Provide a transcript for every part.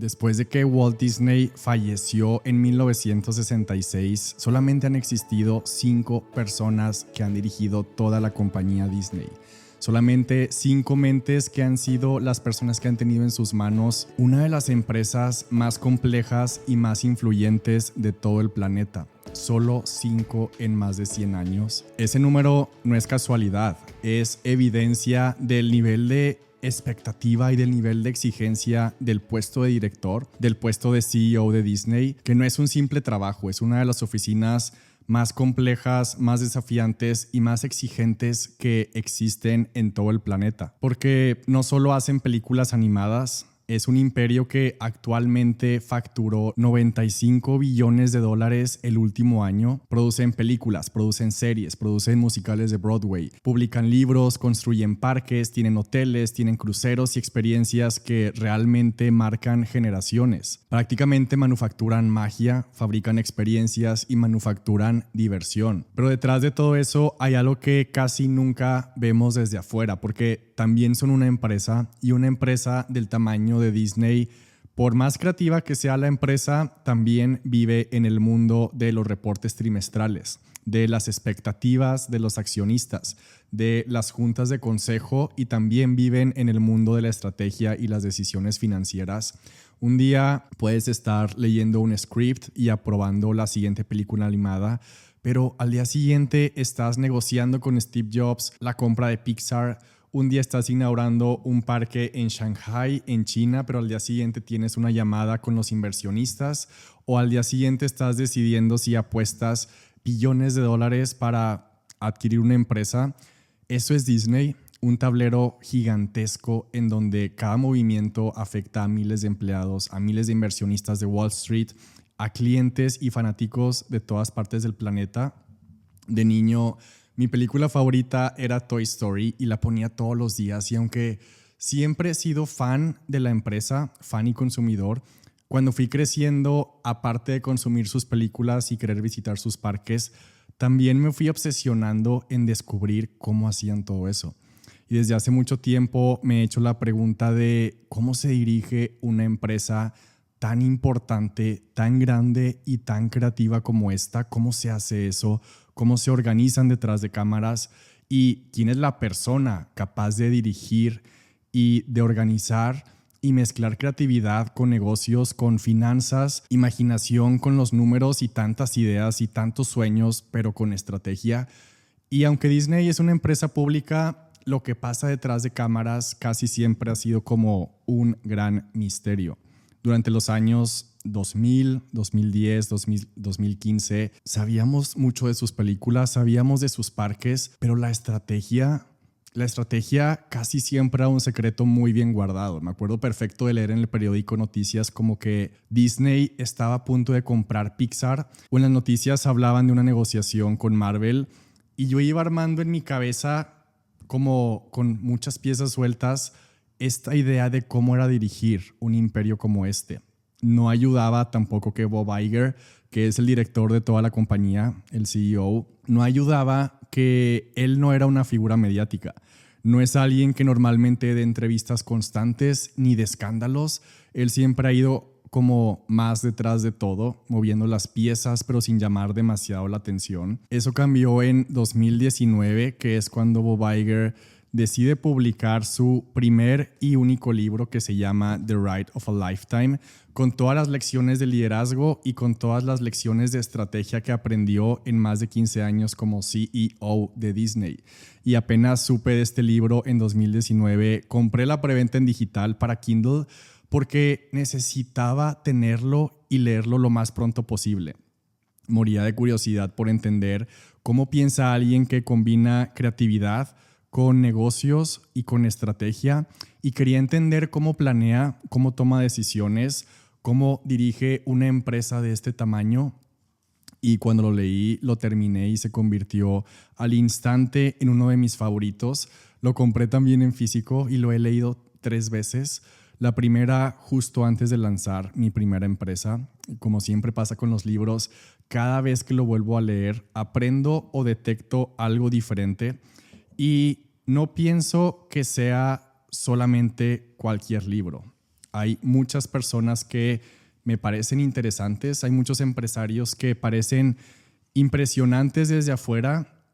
Después de que Walt Disney falleció en 1966, solamente han existido 5 personas que han dirigido toda la compañía Disney. Solamente 5 mentes que han sido las personas que han tenido en sus manos una de las empresas más complejas y más influyentes de todo el planeta. Solo 5 en más de 100 años. Ese número no es casualidad, es evidencia del nivel de expectativa y del nivel de exigencia del puesto de director, del puesto de CEO de Disney, que no es un simple trabajo, es una de las oficinas más complejas, más desafiantes y más exigentes que existen en todo el planeta. Porque no solo hacen películas animadas, es un imperio que actualmente facturó $95 billones el último año. Producen películas, producen series, producen musicales de Broadway, publican libros, construyen parques, tienen hoteles, tienen cruceros y experiencias que realmente marcan generaciones. Prácticamente manufacturan magia, fabrican experiencias y manufacturan diversión. Pero detrás de todo eso hay algo que casi nunca vemos desde afuera, porque también son una empresa, y una empresa del tamaño de Disney, por más creativa que sea la empresa, también vive en el mundo de los reportes trimestrales, de las expectativas de los accionistas, de las juntas de consejo, y también viven en el mundo de la estrategia y las decisiones financieras. Un día puedes estar leyendo un script y aprobando la siguiente película animada, pero al día siguiente estás negociando con Steve Jobs la compra de Pixar. Un día estás inaugurando un parque en Shanghai, en China, pero al día siguiente tienes una llamada con los inversionistas, o al día siguiente estás decidiendo si apuestas billones de dólares para adquirir una empresa. Eso es Disney, un tablero gigantesco en donde cada movimiento afecta a miles de empleados, a miles de inversionistas de Wall Street, a clientes y fanáticos de todas partes del planeta. De niño, mi película favorita era Toy Story y la ponía todos los días, y aunque siempre he sido fan de la empresa, fan y consumidor, cuando fui creciendo, aparte de consumir sus películas y querer visitar sus parques, también me fui obsesionando en descubrir cómo hacían todo eso. Y desde hace mucho tiempo me he hecho la pregunta de cómo se dirige una empresa tan importante, tan grande y tan creativa como esta. ¿Cómo se hace eso? ¿Cómo se organizan detrás de cámaras? ¿Y quién es la persona capaz de dirigir y de organizar y mezclar creatividad con negocios, con finanzas, imaginación con los números y tantas ideas y tantos sueños, pero con estrategia? Y aunque Disney es una empresa pública, lo que pasa detrás de cámaras casi siempre ha sido como un gran misterio. Durante los años 2000, 2010, 2015, sabíamos mucho de sus películas, sabíamos de sus parques, pero la estrategia casi siempre era un secreto muy bien guardado. Me acuerdo perfecto de leer en el periódico noticias como que Disney estaba a punto de comprar Pixar, o en las noticias hablaban de una negociación con Marvel, y yo iba armando en mi cabeza, como con muchas piezas sueltas, esta idea de cómo era dirigir un imperio como este. No ayudaba tampoco que Bob Iger, que es el director de toda la compañía, el CEO, no ayudaba que él no era una figura mediática. No es alguien que normalmente dé entrevistas constantes ni de escándalos. Él siempre ha ido como más detrás de todo, moviendo las piezas, pero sin llamar demasiado la atención. Eso cambió en 2019, que es cuando Bob Iger decide publicar su primer y único libro, que se llama The Ride of a Lifetime, con todas las lecciones de liderazgo y con todas las lecciones de estrategia que aprendió en más de 15 años como CEO de Disney. Y apenas supe de este libro en 2019, compré la preventa en digital para Kindle porque necesitaba tenerlo y leerlo lo más pronto posible. Moría de curiosidad por entender cómo piensa alguien que combina creatividad con negocios y con estrategia, y quería entender cómo planea, cómo toma decisiones, cómo dirige una empresa de este tamaño. Y cuando lo leí, lo terminé y se convirtió al instante en uno de mis favoritos. Lo compré también en físico y lo he leído 3 veces. La primera justo antes de lanzar mi primera empresa. Como siempre pasa con los libros, cada vez que lo vuelvo a leer, aprendo o detecto algo diferente. Y no pienso que sea solamente cualquier libro. Hay muchas personas que me parecen interesantes, hay muchos empresarios que parecen impresionantes desde afuera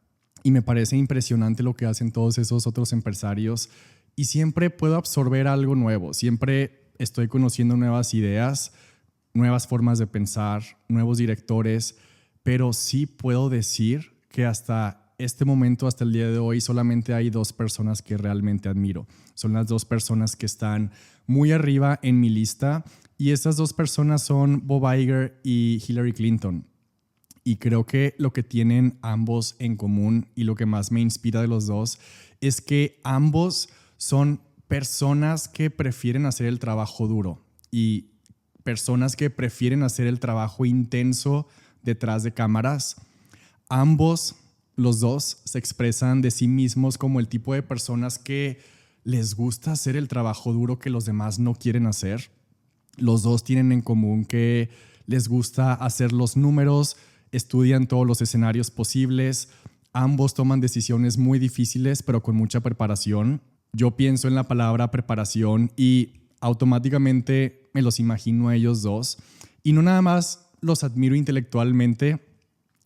y me parece impresionante lo que hacen todos esos otros empresarios y siempre puedo absorber algo nuevo, siempre estoy conociendo nuevas ideas, nuevas formas de pensar, nuevos directores, pero sí puedo decir que hasta este momento, hasta el día de hoy, solamente hay 2 personas que realmente admiro. Son las 2 personas que están muy arriba en mi lista y esas 2 personas son Bob Iger y Hillary Clinton. Y creo que lo que tienen ambos en común y lo que más me inspira de los dos es que ambos son personas que prefieren hacer el trabajo duro y personas que prefieren hacer el trabajo intenso detrás de cámaras. Ambos, los dos, se expresan de sí mismos como el tipo de personas que les gusta hacer el trabajo duro que los demás no quieren hacer. Los dos tienen en común que les gusta hacer los números, estudian todos los escenarios posibles. Ambos toman decisiones muy difíciles, pero con mucha preparación. Yo pienso en la palabra preparación y automáticamente me los imagino a ellos dos. Y no nada más los admiro intelectualmente,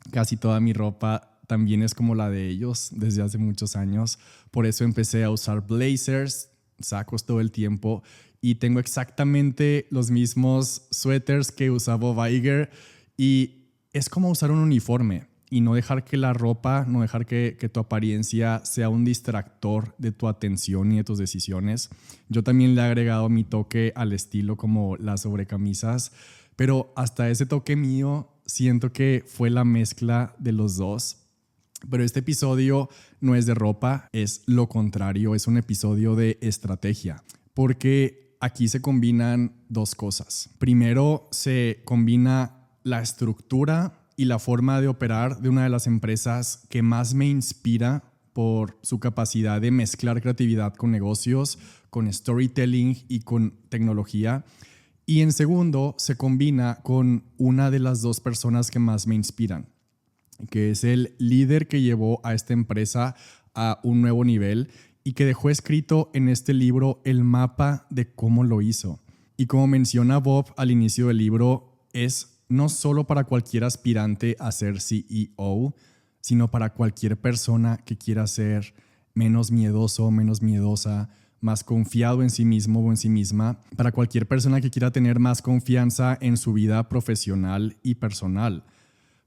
casi toda mi ropa también es como la de ellos desde hace muchos años. Por eso empecé a usar blazers, sacos todo el tiempo y tengo exactamente los mismos suéteres que usaba Bob Iger y es como usar un uniforme y no dejar que la ropa, no dejar que tu apariencia sea un distractor de tu atención y de tus decisiones. Yo también le he agregado mi toque al estilo como las sobrecamisas, pero hasta ese toque mío siento que fue la mezcla de los dos. Pero este episodio no es de ropa, es lo contrario, es un episodio de estrategia, porque aquí se combinan 2 cosas. Primero, se combina la estructura y la forma de operar de una de las empresas que más me inspira por su capacidad de mezclar creatividad con negocios, con storytelling y con tecnología. Y en segundo, se combina con una de las 2 personas que más me inspiran, que es el líder que llevó a esta empresa a un nuevo nivel y que dejó escrito en este libro el mapa de cómo lo hizo. Y como menciona Bob al inicio del libro, es no solo para cualquier aspirante a ser CEO, sino para cualquier persona que quiera ser menos miedoso, menos miedosa, más confiado en sí mismo o en sí misma, para cualquier persona que quiera tener más confianza en su vida profesional y personal.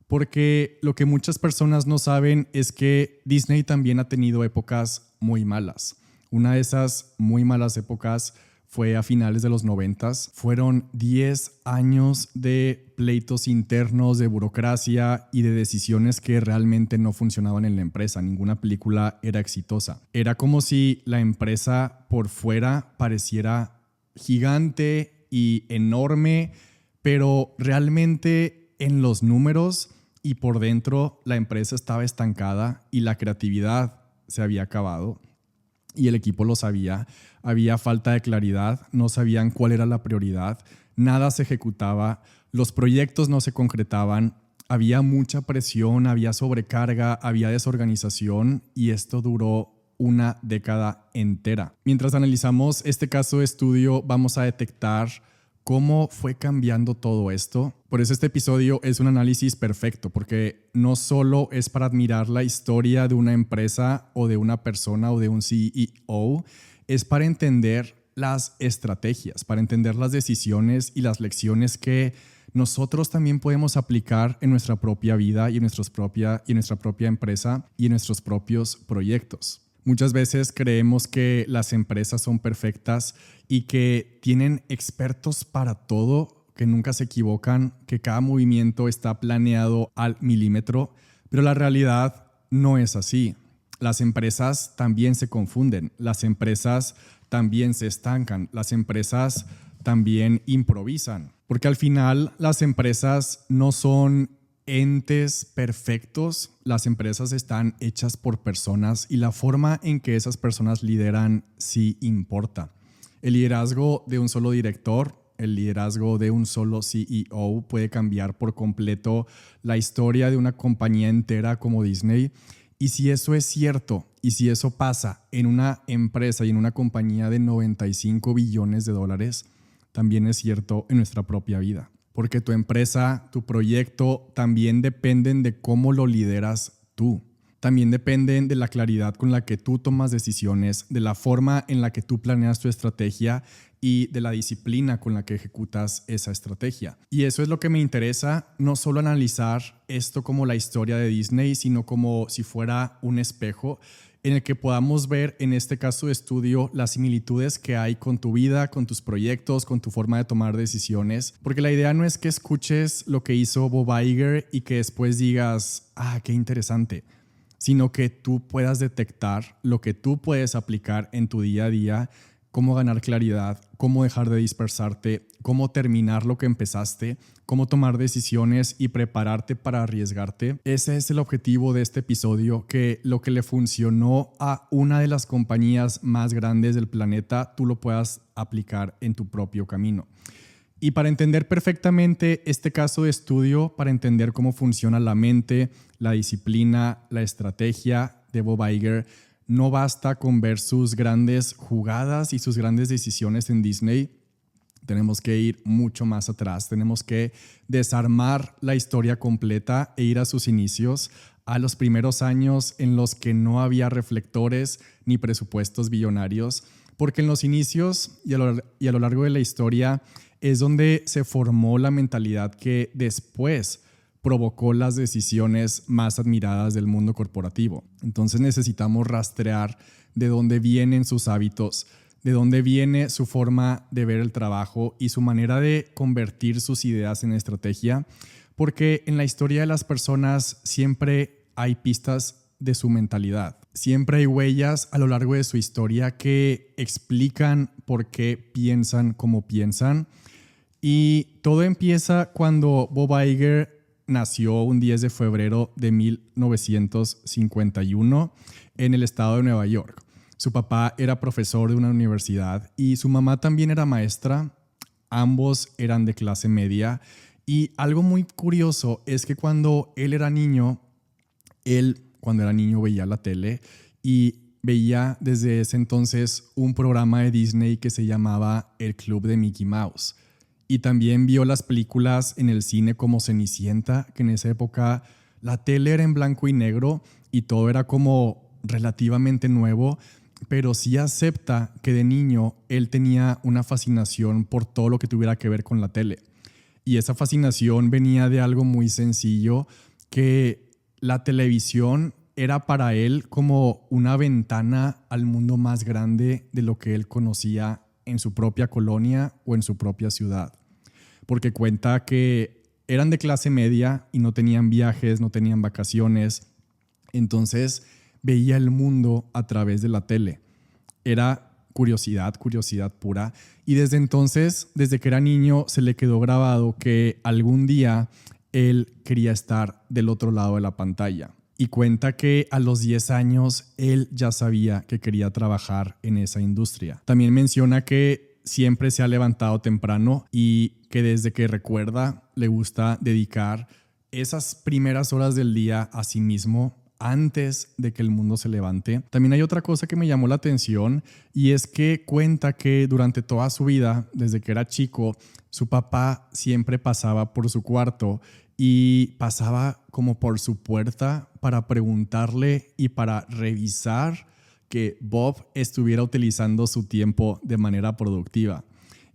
Porque lo que muchas personas no saben es que Disney también ha tenido épocas muy malas. Una de esas muy malas épocas fue a finales de los 90s. Fueron 10 años de pleitos internos, de burocracia y de decisiones que realmente no funcionaban en la empresa. Ninguna película era exitosa. Era como si la empresa por fuera pareciera gigante y enorme, pero realmente en los números y por dentro la empresa estaba estancada y la creatividad se había acabado y el equipo lo sabía. Había falta de claridad, no sabían cuál era la prioridad, nada se ejecutaba, los proyectos no se concretaban, había mucha presión, había sobrecarga, había desorganización y esto duró una década entera. Mientras analizamos este caso de estudio, vamos a detectar cómo fue cambiando todo esto. Por eso este episodio es un análisis perfecto, porque no solo es para admirar la historia de una empresa o de una persona o de un CEO, es para entender las estrategias, para entender las decisiones y las lecciones que nosotros también podemos aplicar en nuestra propia vida y en nuestra propia empresa y en nuestros propios proyectos. Muchas veces creemos que las empresas son perfectas y que tienen expertos para todo, que nunca se equivocan, que cada movimiento está planeado al milímetro, pero la realidad no es así. Las empresas también se confunden, las empresas también se estancan, las empresas también improvisan, porque al final las empresas no son entes perfectos, las empresas están hechas por personas y la forma en que esas personas lideran sí importa. El liderazgo de un solo director, el liderazgo de un solo CEO puede cambiar por completo la historia de una compañía entera como Disney. Y si eso es cierto, y si eso pasa en una empresa y en una compañía de $95 billones, también es cierto en nuestra propia vida. Porque tu empresa, tu proyecto también dependen de cómo lo lideras tú. También dependen de la claridad con la que tú tomas decisiones, de la forma en la que tú planeas tu estrategia y de la disciplina con la que ejecutas esa estrategia. Y eso es lo que me interesa, no solo analizar esto como la historia de Disney, sino como si fuera un espejo en el que podamos ver, en este caso de estudio, las similitudes que hay con tu vida, con tus proyectos, con tu forma de tomar decisiones. Porque la idea no es que escuches lo que hizo Bob Iger y que después digas, qué interesante, sino que tú puedas detectar lo que tú puedes aplicar en tu día a día, cómo ganar claridad, cómo dejar de dispersarte, cómo terminar lo que empezaste, cómo tomar decisiones y prepararte para arriesgarte. Ese es el objetivo de este episodio, que lo que le funcionó a una de las compañías más grandes del planeta, tú lo puedas aplicar en tu propio camino. Y para entender perfectamente este caso de estudio, para entender cómo funciona la mente, la disciplina, la estrategia de Bob Iger, no basta con ver sus grandes jugadas y sus grandes decisiones en Disney. Tenemos que ir mucho más atrás. Tenemos que desarmar la historia completa e ir a sus inicios, a los primeros años en los que no había reflectores ni presupuestos billonarios, porque en los inicios y a lo largo de la historia es donde se formó la mentalidad que después provocó las decisiones más admiradas del mundo corporativo. Entonces necesitamos rastrear de dónde vienen sus hábitos, de dónde viene su forma de ver el trabajo y su manera de convertir sus ideas en estrategia, porque en la historia de las personas siempre hay pistas de su mentalidad. Siempre hay huellas a lo largo de su historia que explican por qué piensan como piensan. Y todo empieza cuando Bob Iger nació un 10 de febrero de 1951 en el estado de Nueva York. Su papá era profesor de una universidad y su mamá también era maestra. Ambos eran de clase media. Y algo muy curioso es que cuando él era niño, cuando era niño veía la tele y veía desde ese entonces un programa de Disney que se llamaba El Club de Mickey Mouse. Y también vio las películas en el cine como Cenicienta, que en esa época la tele era en blanco y negro y todo era como relativamente nuevo, pero sí acepta que de niño él tenía una fascinación por todo lo que tuviera que ver con la tele. Y esa fascinación venía de algo muy sencillo, que la televisión era para él como una ventana al mundo más grande de lo que él conocía en su propia colonia o en su propia ciudad. Porque cuenta que eran de clase media y no tenían viajes, no tenían vacaciones. Entonces veía el mundo a través de la tele. Era curiosidad pura. Y desde entonces, desde que era niño, se le quedó grabado que algún día él quería estar del otro lado de la pantalla. Y cuenta que a los 10 años él ya sabía que quería trabajar en esa industria. También menciona que siempre se ha levantado temprano y que desde que recuerda le gusta dedicar esas primeras horas del día a sí mismo antes de que el mundo se levante. También hay otra cosa que me llamó la atención y es que cuenta que durante toda su vida, desde que era chico, su papá siempre pasaba por su cuarto y pasaba como por su puerta para preguntarle y para revisar que Bob estuviera utilizando su tiempo de manera productiva.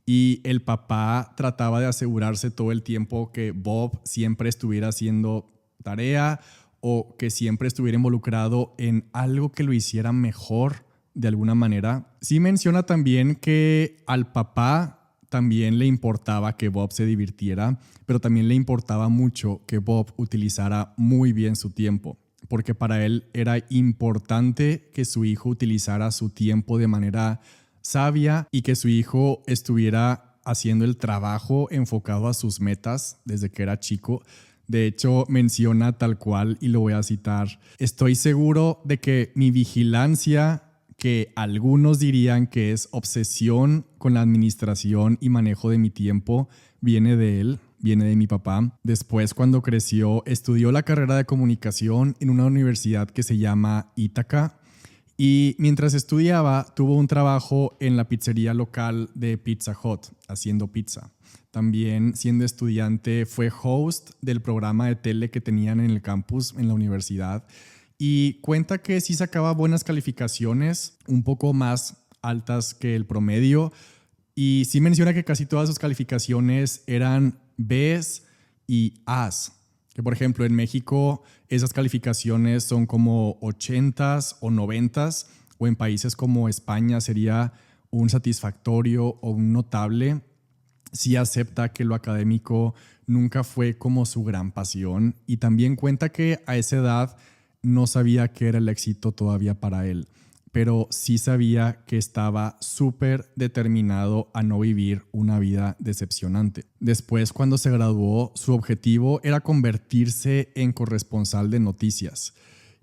Y el papá trataba de asegurarse todo el tiempo que Bob siempre estuviera haciendo tarea o que siempre estuviera involucrado en algo que lo hiciera mejor de alguna manera. Sí menciona también que al papá también le importaba que Bob se divirtiera, pero también le importaba mucho que Bob utilizara muy bien su tiempo, porque para él era importante que su hijo utilizara su tiempo de manera sabia y que su hijo estuviera haciendo el trabajo enfocado a sus metas desde que era chico. De hecho, menciona tal cual, y lo voy a citar: estoy seguro de que mi vigilancia, que algunos dirían que es obsesión con la administración y manejo de mi tiempo, viene de él, viene de mi papá. Después, cuando creció, estudió la carrera de comunicación en una universidad que se llama Ítaca Y mientras estudiaba, tuvo un trabajo en la pizzería local de Pizza Hut, haciendo pizza. También, siendo estudiante, fue host del programa de tele que tenían en el campus, en la universidad. Y cuenta que sí sacaba buenas calificaciones, un poco más altas que el promedio. Y sí menciona que casi todas sus calificaciones eran Bs y As. Que por ejemplo en México esas calificaciones son como 80s o 90s, o en países como España sería un satisfactorio o un notable. Sí acepta que lo académico nunca fue como su gran pasión, y también cuenta que a esa edad no sabía qué era el éxito todavía para él, pero sí sabía que estaba súper determinado a no vivir una vida decepcionante. Después, cuando se graduó, su objetivo era convertirse en corresponsal de noticias.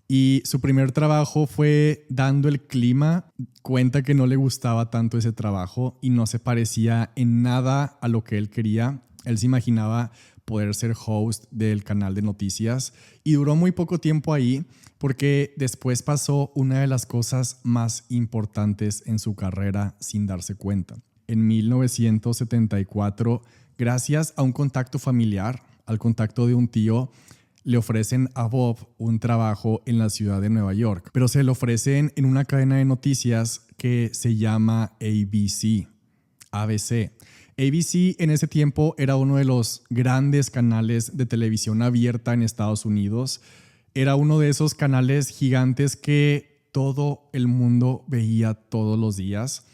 Y su primer trabajo fue dando el clima. Cuenta que no le gustaba tanto ese trabajo y no se parecía en nada a lo que él quería. Él se imaginaba poder ser host del canal de noticias, y duró muy poco tiempo ahí porque después pasó una de las cosas más importantes en su carrera sin darse cuenta. En 1974, gracias a un contacto familiar, al contacto de un tío, le ofrecen a Bob un trabajo en la ciudad de Nueva York, pero se lo ofrecen en una cadena de noticias que se llama ABC. ABC en ese tiempo era uno de los grandes canales de televisión abierta en Estados Unidos. Era uno de esos canales gigantes que todo el mundo veía todos los días,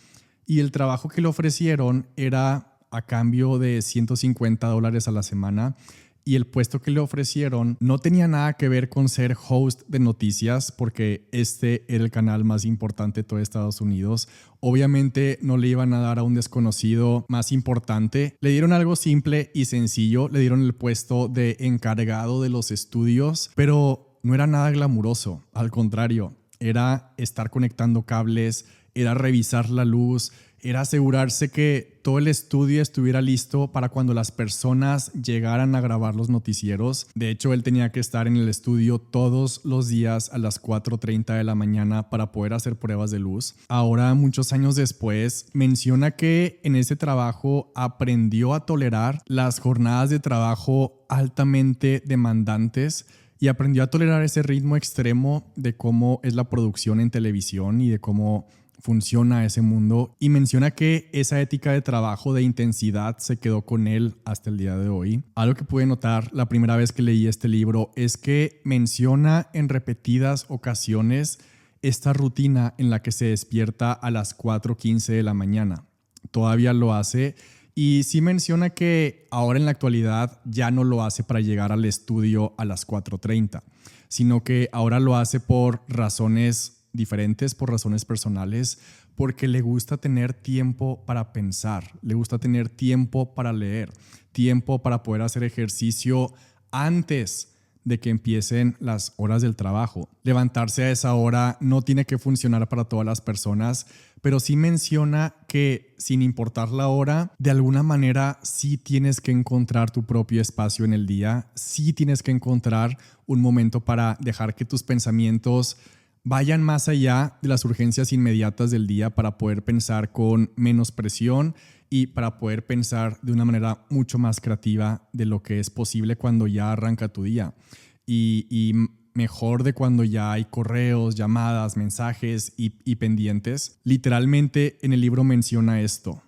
y el trabajo que le ofrecieron era a cambio de $150 a la semana. Y el puesto que le ofrecieron no tenía nada que ver con ser host de noticias, porque este era el canal más importante de todo Estados Unidos. Obviamente no le iban a dar a un desconocido más importante. Le dieron algo simple y sencillo. Le dieron el puesto de encargado de los estudios, pero no era nada glamuroso. Al contrario, era estar conectando cables, era revisar la luz, era asegurarse que todo el estudio estuviera listo para cuando las personas llegaran a grabar los noticieros. De hecho, él tenía que estar en el estudio todos los días a las 4:30 de la mañana para poder hacer pruebas de luz. Ahora, muchos años después, menciona que en ese trabajo aprendió a tolerar las jornadas de trabajo altamente demandantes, y aprendió a tolerar ese ritmo extremo de cómo es la producción en televisión y de cómo funciona ese mundo. Y menciona que esa ética de trabajo de intensidad se quedó con él hasta el día de hoy. Algo que pude notar la primera vez que leí este libro es que menciona en repetidas ocasiones esta rutina en la que se despierta a las 4:15 de la mañana. Todavía lo hace, y sí menciona que ahora en la actualidad ya no lo hace para llegar al estudio a las 4:30, sino que ahora lo hace por razones diferentes, por razones personales, porque le gusta tener tiempo para pensar, le gusta tener tiempo para leer, tiempo para poder hacer ejercicio antes de que empiecen las horas del trabajo. Levantarse a esa hora no tiene que funcionar para todas las personas, pero sí menciona que sin importar la hora, de alguna manera sí tienes que encontrar tu propio espacio en el día, sí tienes que encontrar un momento para dejar que tus pensamientos vayan más allá de las urgencias inmediatas del día, para poder pensar con menos presión y para poder pensar de una manera mucho más creativa de lo que es posible cuando ya arranca tu día. Y mejor de cuando ya hay correos, llamadas, mensajes y pendientes. Literalmente en el libro menciona esto: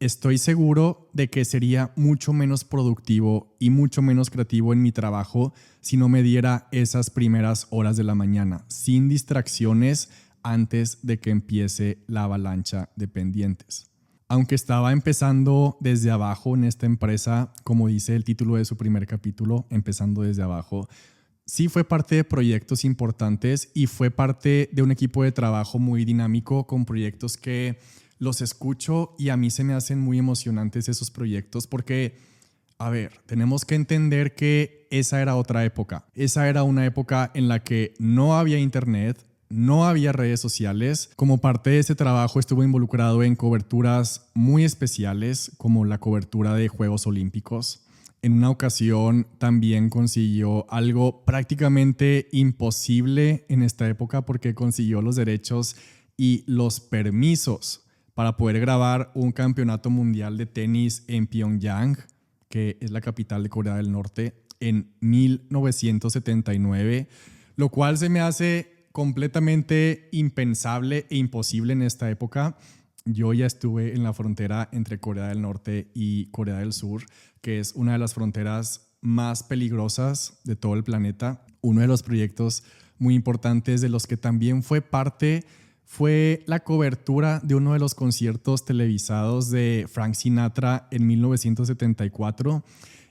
estoy seguro de que sería mucho menos productivo y mucho menos creativo en mi trabajo si no me diera esas primeras horas de la mañana, sin distracciones, antes de que empiece la avalancha de pendientes. Aunque estaba empezando desde abajo en esta empresa, como dice el título de su primer capítulo, empezando desde abajo, sí fue parte de proyectos importantes y fue parte de un equipo de trabajo muy dinámico, con proyectos que los escucho y a mí se me hacen muy emocionantes esos proyectos, porque, a ver, tenemos que entender que esa era otra época. Esa era una época en la que no había internet, no había redes sociales. Como parte de ese trabajo estuvo involucrado en coberturas muy especiales, como la cobertura de Juegos Olímpicos. En una ocasión también consiguió algo prácticamente imposible en esta época porque consiguió los derechos y los permisos para poder grabar un campeonato mundial de tenis en Pyongyang, que es la capital de Corea del Norte, en 1979, lo cual se me hace completamente impensable e imposible en esta época. Yo ya estuve en la frontera entre Corea del Norte y Corea del Sur, que es una de las fronteras más peligrosas de todo el planeta. Uno de los proyectos muy importantes de los que también fue parte fue la cobertura de uno de los conciertos televisados de Frank Sinatra en 1974.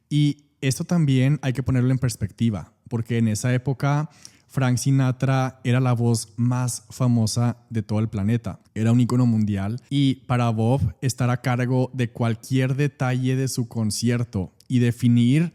Y esto también hay que ponerlo en perspectiva, porque en esa época Frank Sinatra era la voz más famosa de todo el planeta. Era un ícono mundial y para Bob estar a cargo de cualquier detalle de su concierto y definir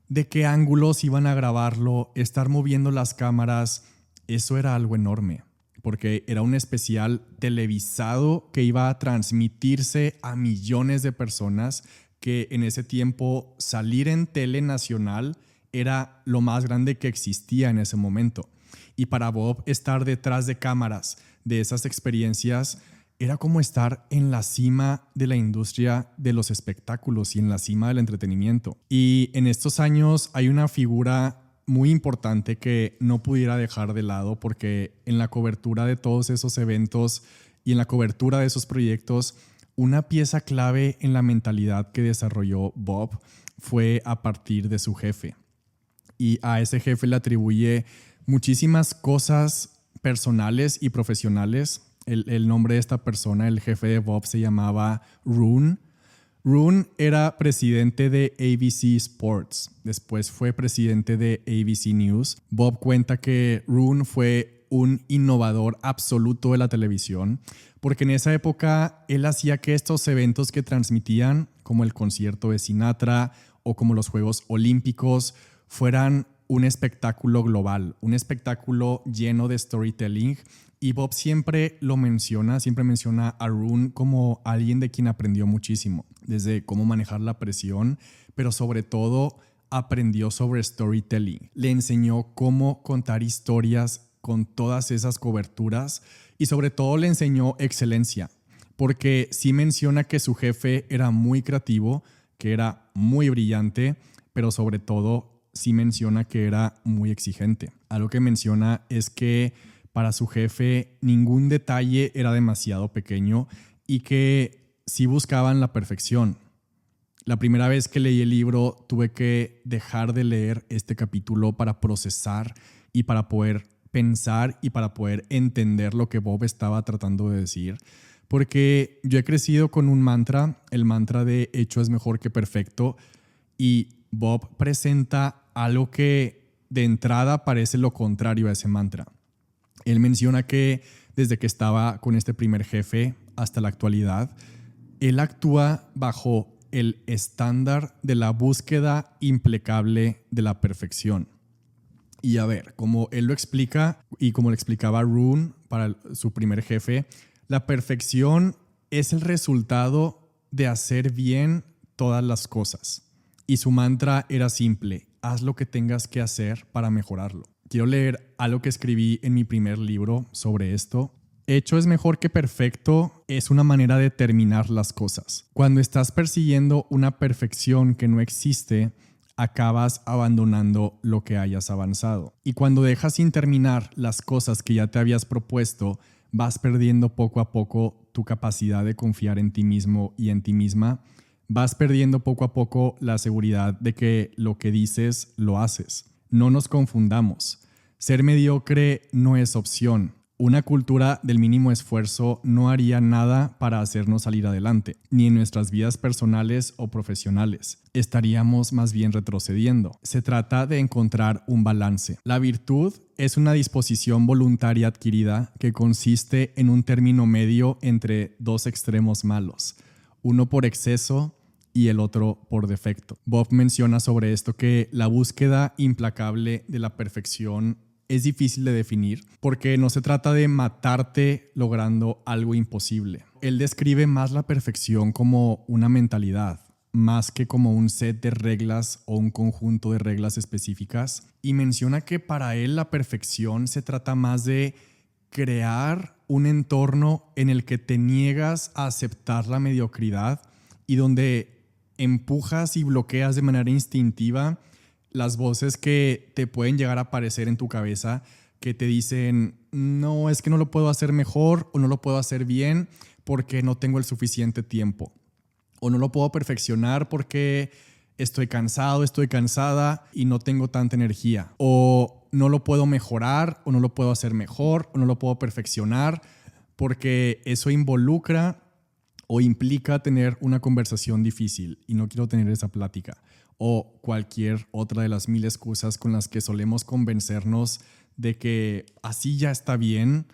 de qué ángulos iban a grabarlo, estar moviendo las cámaras, eso era algo enorme, porque era un especial televisado que iba a transmitirse a millones de personas, que en ese tiempo salir en tele nacional era lo más grande que existía en ese momento. Y para Bob estar detrás de cámaras de esas experiencias era como estar en la cima de la industria de los espectáculos y en la cima del entretenimiento. Y en estos años hay una figura muy importante que no pudiera dejar de lado, porque en la cobertura de todos esos eventos y en la cobertura de esos proyectos, una pieza clave en la mentalidad que desarrolló Bob fue a partir de su jefe. Y a ese jefe le atribuye muchísimas cosas personales y profesionales. El nombre de esta persona, el jefe de Bob, se llamaba Roon. Roon era presidente de ABC Sports, después fue presidente de ABC News. Bob cuenta que Roon fue un innovador absoluto de la televisión, porque en esa época él hacía que estos eventos que transmitían, como el concierto de Sinatra o como los Juegos Olímpicos, fueran un espectáculo global, un espectáculo lleno de storytelling. Y Bob siempre menciona a Roon como alguien de quien aprendió muchísimo, desde cómo manejar la presión, pero sobre todo aprendió sobre storytelling. Le enseñó cómo contar historias con todas esas coberturas y sobre todo le enseñó excelencia, porque sí menciona que su jefe era muy creativo, que era muy brillante, pero sobre todo sí menciona que era muy exigente. Algo que menciona es que para su jefe ningún detalle era demasiado pequeño y que sí buscaban la perfección. La primera vez que leí el libro tuve que dejar de leer este capítulo para procesar y para poder pensar y para poder entender lo que Bob estaba tratando de decir. Porque yo he crecido con un mantra, el mantra de hecho es mejor que perfecto, y Bob presenta algo que de entrada parece lo contrario a ese mantra. Él menciona que desde que estaba con este primer jefe hasta la actualidad, él actúa bajo el estándar de la búsqueda implacable de la perfección. Y a ver, como él lo explica y como lo explicaba Roon para su primer jefe, la perfección es el resultado de hacer bien todas las cosas. Y su mantra era simple: haz lo que tengas que hacer para mejorarlo. Quiero leer algo que escribí en mi primer libro sobre esto. Hecho es mejor que perfecto es una manera de terminar las cosas. Cuando estás persiguiendo una perfección que no existe, acabas abandonando lo que hayas avanzado. Y cuando dejas sin terminar las cosas que ya te habías propuesto, vas perdiendo poco a poco tu capacidad de confiar en ti mismo y en ti misma. Vas perdiendo poco a poco la seguridad de que lo que dices lo haces. No nos confundamos. Ser mediocre no es opción. Una cultura del mínimo esfuerzo no haría nada para hacernos salir adelante, ni en nuestras vidas personales o profesionales. Estaríamos más bien retrocediendo. Se trata de encontrar un balance. La virtud es una disposición voluntaria adquirida que consiste en un término medio entre dos extremos malos, uno por exceso y el otro por defecto. Bob menciona sobre esto que la búsqueda implacable de la perfección es difícil de definir porque no se trata de matarte logrando algo imposible. Él describe más la perfección como una mentalidad, más que como un set de reglas o un conjunto de reglas específicas. Y menciona que para él la perfección se trata más de crear un entorno en el que te niegas a aceptar la mediocridad y donde empujas y bloqueas de manera instintiva las voces que te pueden llegar a aparecer en tu cabeza que te dicen, no, es que no lo puedo hacer mejor o no lo puedo hacer bien porque no tengo el suficiente tiempo. O no lo puedo perfeccionar porque estoy cansado, estoy cansada y no tengo tanta energía. O no lo puedo mejorar, o no lo puedo hacer mejor, o no lo puedo perfeccionar porque eso involucra o implica tener una conversación difícil y no quiero tener esa plática. O cualquier otra de las mil excusas con las que solemos convencernos de que así ya está bien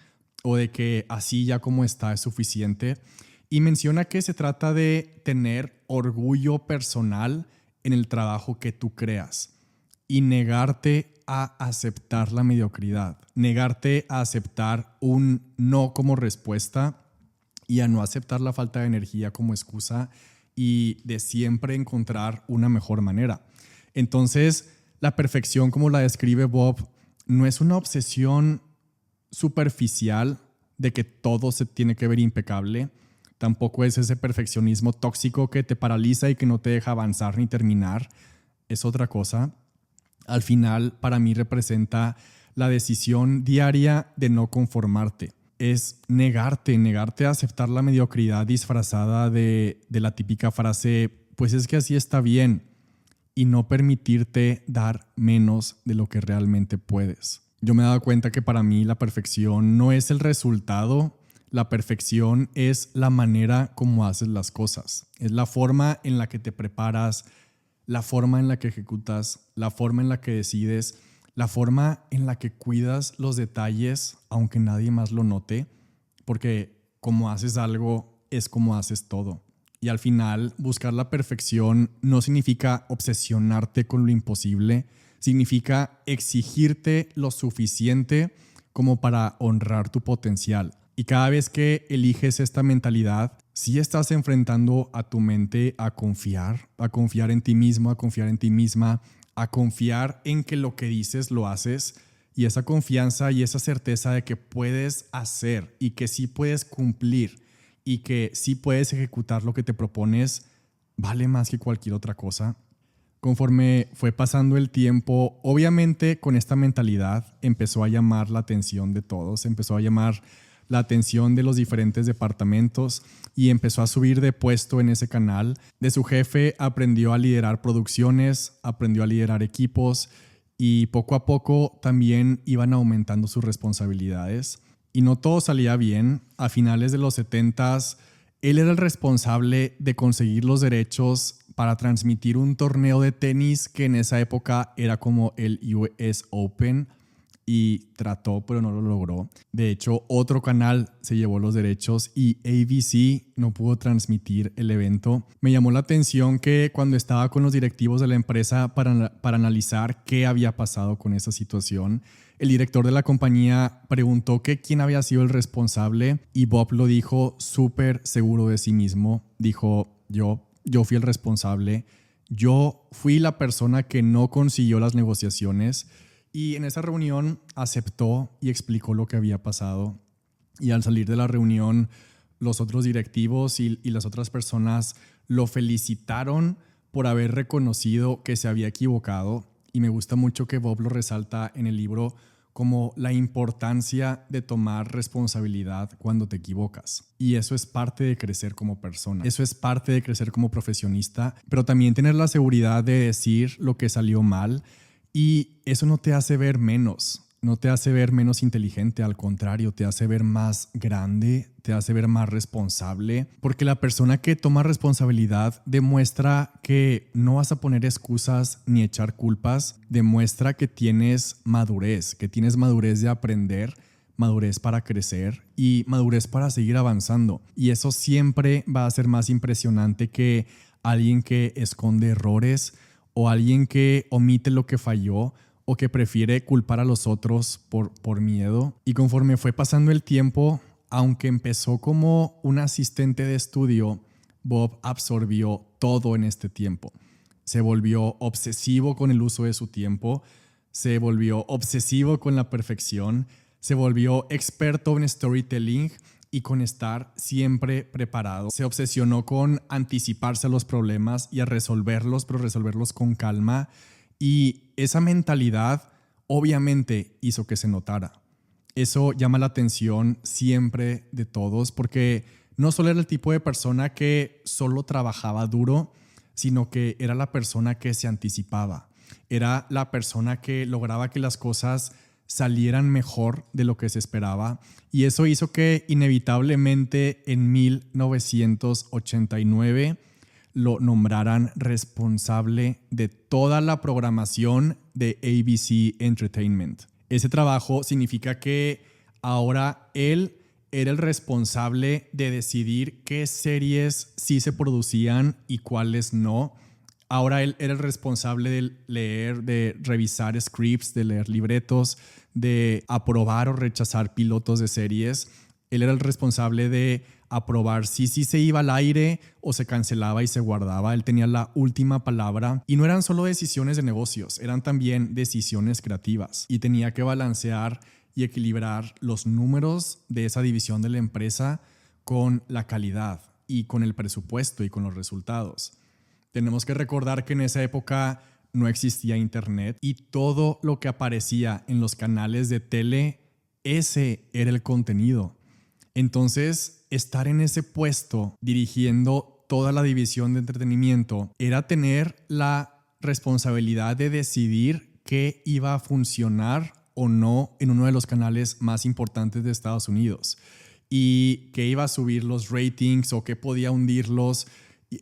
o de que así ya como está es suficiente. Y menciona que se trata de tener orgullo personal en el trabajo que tú creas y negarte a aceptar la mediocridad, negarte a aceptar un no como respuesta y a no aceptar la falta de energía como excusa y de siempre encontrar una mejor manera. Entonces, la perfección como la describe Bob no es una obsesión superficial de que todo se tiene que ver impecable. Tampoco es ese perfeccionismo tóxico que te paraliza y que no te deja avanzar ni terminar. Es otra cosa. Al final, para mí representa la decisión diaria de no conformarte. Es negarte a aceptar la mediocridad disfrazada de la típica frase, pues es que así está bien, y no permitirte dar menos de lo que realmente puedes. Yo me he dado cuenta que para mí la perfección no es el resultado. La perfección es la manera como haces las cosas. Es la forma en la que te preparas, la forma en la que ejecutas, la forma en la que decides, la forma en la que cuidas los detalles, aunque nadie más lo note, porque como haces algo es como haces todo. Y al final, buscar la perfección no significa obsesionarte con lo imposible, significa exigirte lo suficiente como para honrar tu potencial. Y cada vez que eliges esta mentalidad, sí estás enfrentando a tu mente a confiar en ti mismo, a confiar en ti misma, a confiar en que lo que dices lo haces. Y esa confianza y esa certeza de que puedes hacer y que sí puedes cumplir y que sí puedes ejecutar lo que te propones, vale más que cualquier otra cosa. Conforme fue pasando el tiempo, obviamente con esta mentalidad empezó a llamar la atención de todos, empezó a llamar la atención de los diferentes departamentos y empezó a subir de puesto en ese canal. De su jefe aprendió a liderar producciones, aprendió a liderar equipos y poco a poco también iban aumentando sus responsabilidades. Y no todo salía bien. A finales de los 70s, él era el responsable de conseguir los derechos para transmitir un torneo de tenis que en esa época era como el US Open y trató, pero no lo logró. De hecho, otro canal se llevó los derechos y ABC no pudo transmitir el evento. Me llamó la atención que cuando estaba con los directivos de la empresa para analizar qué había pasado con esa situación, el director de la compañía preguntó que quién había sido el responsable y Bob lo dijo súper seguro de sí mismo. Dijo, yo fui el responsable. Yo fui la persona que no consiguió las negociaciones. Y en esa reunión aceptó y explicó lo que había pasado. Y al salir de la reunión, los otros directivos y las otras personas lo felicitaron por haber reconocido que se había equivocado. Y me gusta mucho que Bob lo resalta en el libro como la importancia de tomar responsabilidad cuando te equivocas. Y eso es parte de crecer como persona. Eso es parte de crecer como profesionista, pero también tener la seguridad de decir lo que salió mal. Y eso no te hace ver menos, no te hace ver menos inteligente, al contrario, te hace ver más grande, te hace ver más responsable, porque la persona que toma responsabilidad demuestra que no vas a poner excusas ni echar culpas, demuestra que tienes madurez de aprender, madurez para crecer y madurez para seguir avanzando. Y eso siempre va a ser más impresionante que alguien que esconde errores o alguien que omite lo que falló o que prefiere culpar a los otros por miedo. Y conforme fue pasando el tiempo, aunque empezó como un asistente de estudio, Bob absorbió todo en este tiempo. Se volvió obsesivo con el uso de su tiempo, se volvió obsesivo con la perfección, se volvió experto en storytelling y con estar siempre preparado. Se obsesionó con anticiparse a los problemas y a resolverlos, pero resolverlos con calma. Y esa mentalidad obviamente hizo que se notara. Eso llama la atención siempre de todos porque no solo era el tipo de persona que solo trabajaba duro, sino que era la persona que se anticipaba. Era la persona que lograba que las cosas salieran mejor de lo que se esperaba. Y eso hizo que inevitablemente en 1989 lo nombraran responsable de toda la programación de ABC Entertainment. Ese trabajo significa que ahora él era el responsable de decidir qué series sí se producían y cuáles no. Ahora él era el responsable de leer, de revisar scripts, de leer libretos, de aprobar o rechazar pilotos de series. Él era el responsable de aprobar si sí se iba al aire o se cancelaba y se guardaba. Él tenía la última palabra y no eran solo decisiones de negocios, eran también decisiones creativas y tenía que balancear y equilibrar los números de esa división de la empresa con la calidad y con el presupuesto y con los resultados. Tenemos que recordar que en esa época no existía internet y todo lo que aparecía en los canales de tele, ese era el contenido. Entonces, estar en ese puesto dirigiendo toda la división de entretenimiento era tener la responsabilidad de decidir qué iba a funcionar o no en uno de los canales más importantes de Estados Unidos y qué iba a subir los ratings o qué podía hundirlos.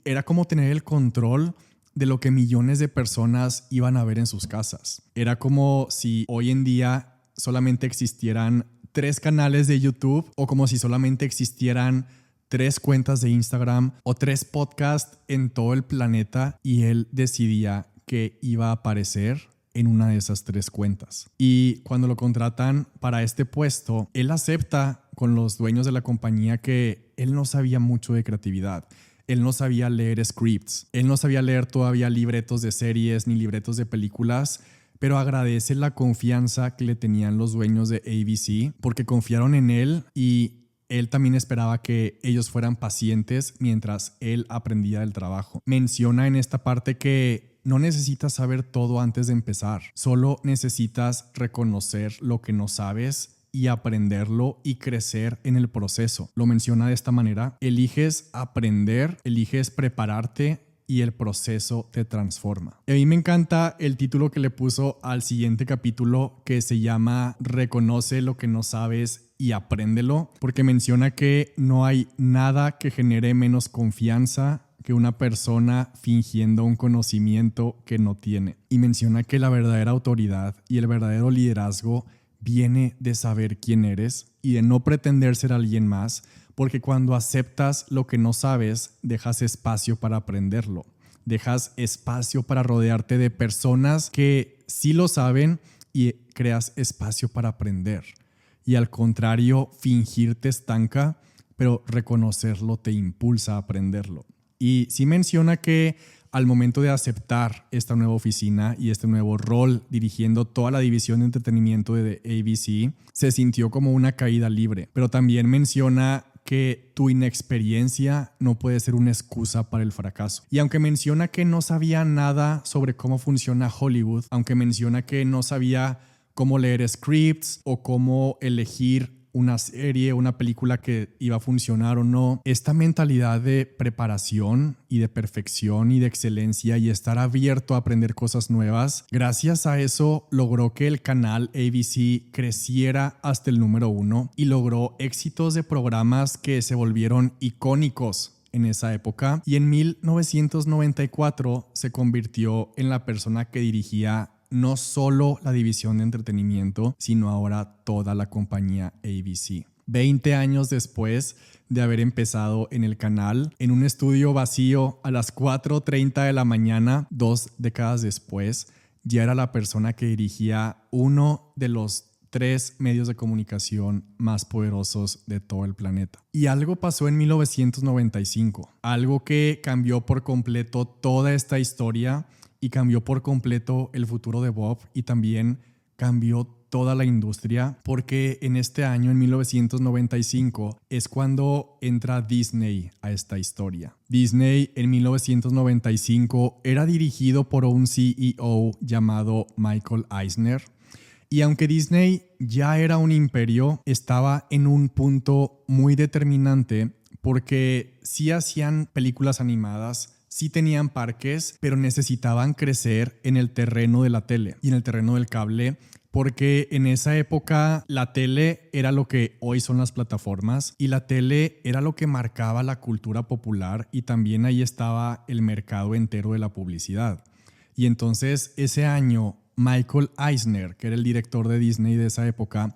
Era como tener el control de lo que millones de personas iban a ver en sus casas. Era como si hoy en día solamente existieran 3 canales de YouTube o como si solamente existieran 3 cuentas de Instagram o 3 podcasts en todo el planeta y él decidía que iba a aparecer en una de esas 3 cuentas. Y cuando lo contratan para este puesto, él acepta con los dueños de la compañía que él no sabía mucho de creatividad. Él no sabía leer scripts. Él no sabía leer todavía libretos de series ni libretos de películas, pero agradece la confianza que le tenían los dueños de ABC porque confiaron en él y él también esperaba que ellos fueran pacientes mientras él aprendía del trabajo. Menciona en esta parte que no necesitas saber todo antes de empezar, solo necesitas reconocer lo que no sabes y aprenderlo y crecer en el proceso. Lo menciona de esta manera: eliges aprender, eliges prepararte y el proceso te transforma. Y a mí me encanta el título que le puso al siguiente capítulo, que se llama Reconoce lo que no sabes y apréndelo, porque menciona que no hay nada que genere menos confianza que una persona fingiendo un conocimiento que no tiene. Y menciona que la verdadera autoridad y el verdadero liderazgo viene de saber quién eres y de no pretender ser alguien más, porque cuando aceptas lo que no sabes, dejas espacio para aprenderlo. Dejas espacio para rodearte de personas que sí lo saben y creas espacio para aprender. Y al contrario, fingir te estanca, pero reconocerlo te impulsa a aprenderlo. Y sí menciona que al momento de aceptar esta nueva oficina y este nuevo rol dirigiendo toda la división de entretenimiento de ABC, se sintió como una caída libre. Pero también menciona que tu inexperiencia no puede ser una excusa para el fracaso. Y aunque menciona que no sabía nada sobre cómo funciona Hollywood, aunque menciona que no sabía cómo leer scripts o cómo elegir una serie, una película que iba a funcionar o no, esta mentalidad de preparación y de perfección y de excelencia y estar abierto a aprender cosas nuevas, gracias a eso logró que el canal ABC creciera hasta el número 1 y logró éxitos de programas que se volvieron icónicos en esa época, y en 1994 se convirtió en la persona que dirigía no solo la división de entretenimiento, sino ahora toda la compañía ABC. 20 años después de haber empezado en el canal, en un estudio vacío a las 4:30 de la mañana, 2 décadas después, ya era la persona que dirigía uno de los 3 medios de comunicación más poderosos de todo el planeta. Y algo pasó en 1995, algo que cambió por completo toda esta historia y cambió por completo el futuro de Bob y también cambió toda la industria, porque en este año, en 1995, es cuando entra Disney a esta historia. Disney en 1995 era dirigido por un CEO llamado Michael Eisner. Y aunque Disney ya era un imperio, estaba en un punto muy determinante porque sí hacían películas animadas, sí tenían parques, pero necesitaban crecer en el terreno de la tele y en el terreno del cable, porque en esa época la tele era lo que hoy son las plataformas y la tele era lo que marcaba la cultura popular y también ahí estaba el mercado entero de la publicidad. Y entonces ese año Michael Eisner, que era el director de Disney de esa época,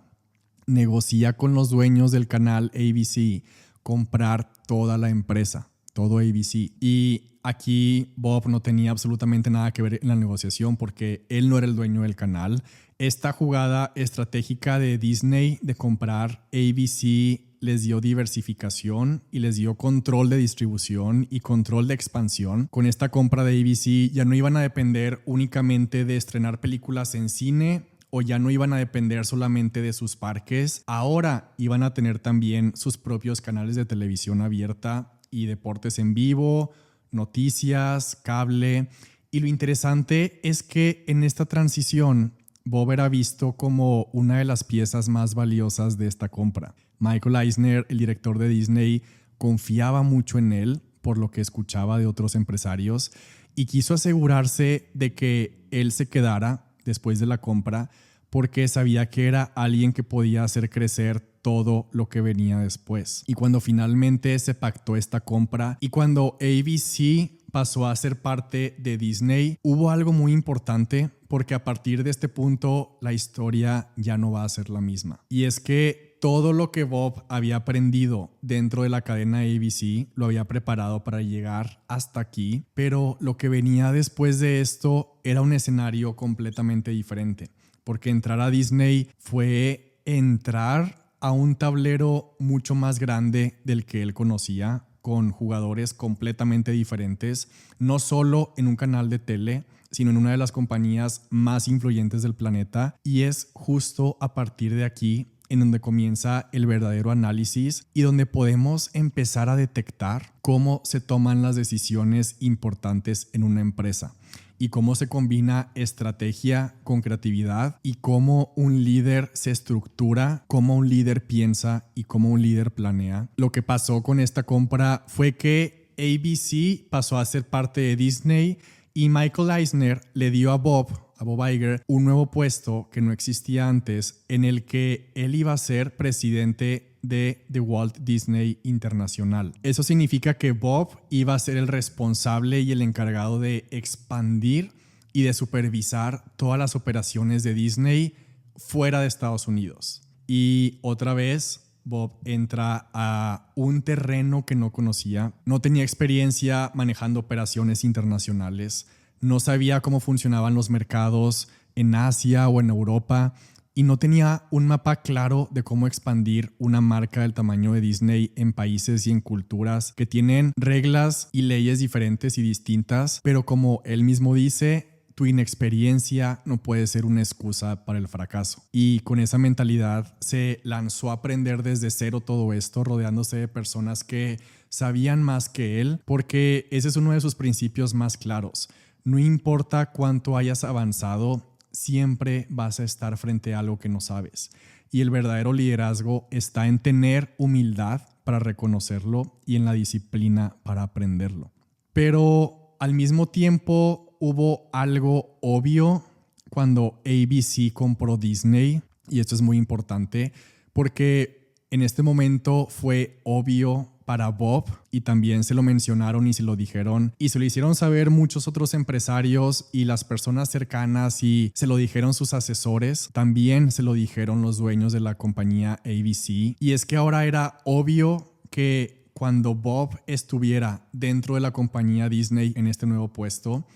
negocia con los dueños del canal ABC comprar toda la empresa, todo ABC. Y aquí Bob no tenía absolutamente nada que ver en la negociación porque él no era el dueño del canal. Esta jugada estratégica de Disney de comprar ABC les dio diversificación y les dio control de distribución y control de expansión. Con esta compra de ABC ya no iban a depender únicamente de estrenar películas en cine o ya no iban a depender solamente de sus parques. Ahora iban a tener también sus propios canales de televisión abierta y deportes en vivo, noticias, cable. Y lo interesante es que en esta transición Bob era visto como una de las piezas más valiosas de esta compra. Michael Eisner, el director de Disney, confiaba mucho en él por lo que escuchaba de otros empresarios y quiso asegurarse de que él se quedara después de la compra porque sabía que era alguien que podía hacer crecer todo lo que venía después. Y cuando finalmente se pactó esta compra y cuando ABC pasó a ser parte de Disney, hubo algo muy importante porque a partir de este punto la historia ya no va a ser la misma. Y es que todo lo que Bob había aprendido dentro de la cadena ABC lo había preparado para llegar hasta aquí, pero lo que venía después de esto era un escenario completamente diferente, porque entrar a Disney fue entrar a un tablero mucho más grande del que él conocía, con jugadores completamente diferentes, no solo en un canal de tele, sino en una de las compañías más influyentes del planeta. Y es justo a partir de aquí en donde comienza el verdadero análisis y donde podemos empezar a detectar cómo se toman las decisiones importantes en una empresa y cómo se combina estrategia con creatividad y cómo un líder se estructura, cómo un líder piensa y cómo un líder planea. Lo que pasó con esta compra fue que ABC pasó a ser parte de Disney y Michael Eisner le dio a Bob Iger, un nuevo puesto que no existía antes, en el que él iba a ser presidente de The Walt Disney Internacional. Eso significa que Bob iba a ser el responsable y el encargado de expandir y de supervisar todas las operaciones de Disney fuera de Estados Unidos. Y otra vez Bob entra a un terreno que no conocía, no tenía experiencia manejando operaciones internacionales, no sabía cómo funcionaban los mercados en Asia o en Europa y no tenía un mapa claro de cómo expandir una marca del tamaño de Disney en países y en culturas que tienen reglas y leyes diferentes y distintas, pero como él mismo dice, tu inexperiencia no puede ser una excusa para el fracaso. Y con esa mentalidad se lanzó a aprender desde cero todo esto, rodeándose de personas que sabían más que él, porque ese es uno de sus principios más claros. No importa cuánto hayas avanzado, siempre vas a estar frente a algo que no sabes. Y el verdadero liderazgo está en tener humildad para reconocerlo y en la disciplina para aprenderlo. Pero al mismo tiempo hubo algo obvio cuando ABC compró Disney, y esto es muy importante porque en este momento fue obvio para Bob y también se lo mencionaron y se lo dijeron y se lo hicieron saber muchos otros empresarios y las personas cercanas y se lo dijeron sus asesores, también se lo dijeron los dueños de la compañía ABC. Y es que ahora era obvio que cuando Bob estuviera dentro de la compañía Disney en este nuevo puesto,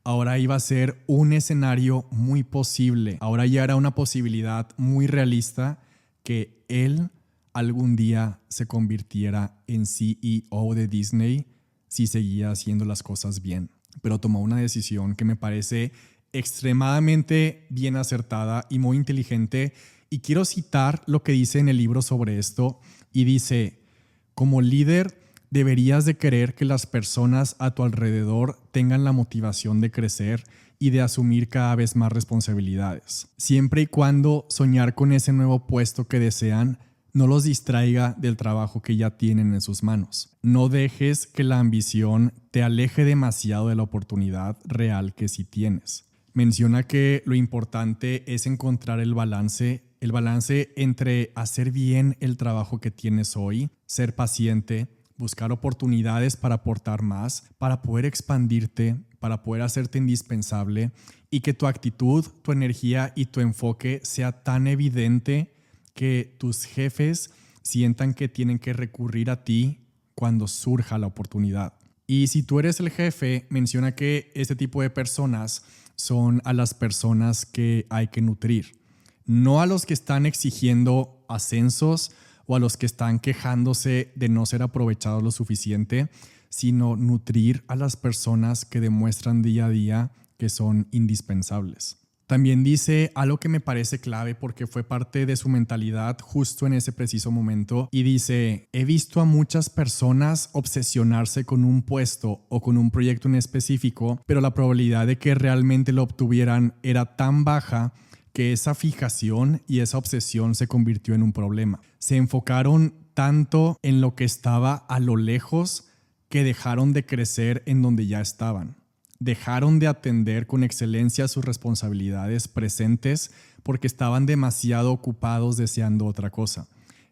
Ahora iba a ser un escenario muy posible. Ahora ya era una posibilidad muy realista que él algún día se convirtiera en CEO de Disney si seguía haciendo las cosas bien. Pero tomó una decisión que me parece extremadamente bien acertada y muy inteligente. Y quiero citar lo que dice en el libro sobre esto. Y dice, como líder, deberías de querer que las personas a tu alrededor tengan la motivación de crecer y de asumir cada vez más responsabilidades. Siempre y cuando soñar con ese nuevo puesto que desean no los distraiga del trabajo que ya tienen en sus manos. No dejes que la ambición te aleje demasiado de la oportunidad real que sí tienes. Menciona que lo importante es encontrar el balance entre hacer bien el trabajo que tienes hoy, ser paciente, buscar oportunidades para aportar más, para poder expandirte, para poder hacerte indispensable y que tu actitud, tu energía y tu enfoque sea tan evidente que tus jefes sientan que tienen que recurrir a ti cuando surja la oportunidad. Y si tú eres el jefe, menciona que este tipo de personas son a las personas que hay que nutrir, no a los que están exigiendo ascensos o a los que están quejándose de no ser aprovechados lo suficiente, sino nutrir a las personas que demuestran día a día que son indispensables. También dice algo que me parece clave porque fue parte de su mentalidad justo en ese preciso momento y dice, he visto a muchas personas obsesionarse con un puesto o con un proyecto en específico, pero la probabilidad de que realmente lo obtuvieran era tan baja que esa fijación y esa obsesión se convirtió en un problema. Se enfocaron tanto en lo que estaba a lo lejos que dejaron de crecer en donde ya estaban. Dejaron de atender con excelencia sus responsabilidades presentes porque estaban demasiado ocupados deseando otra cosa.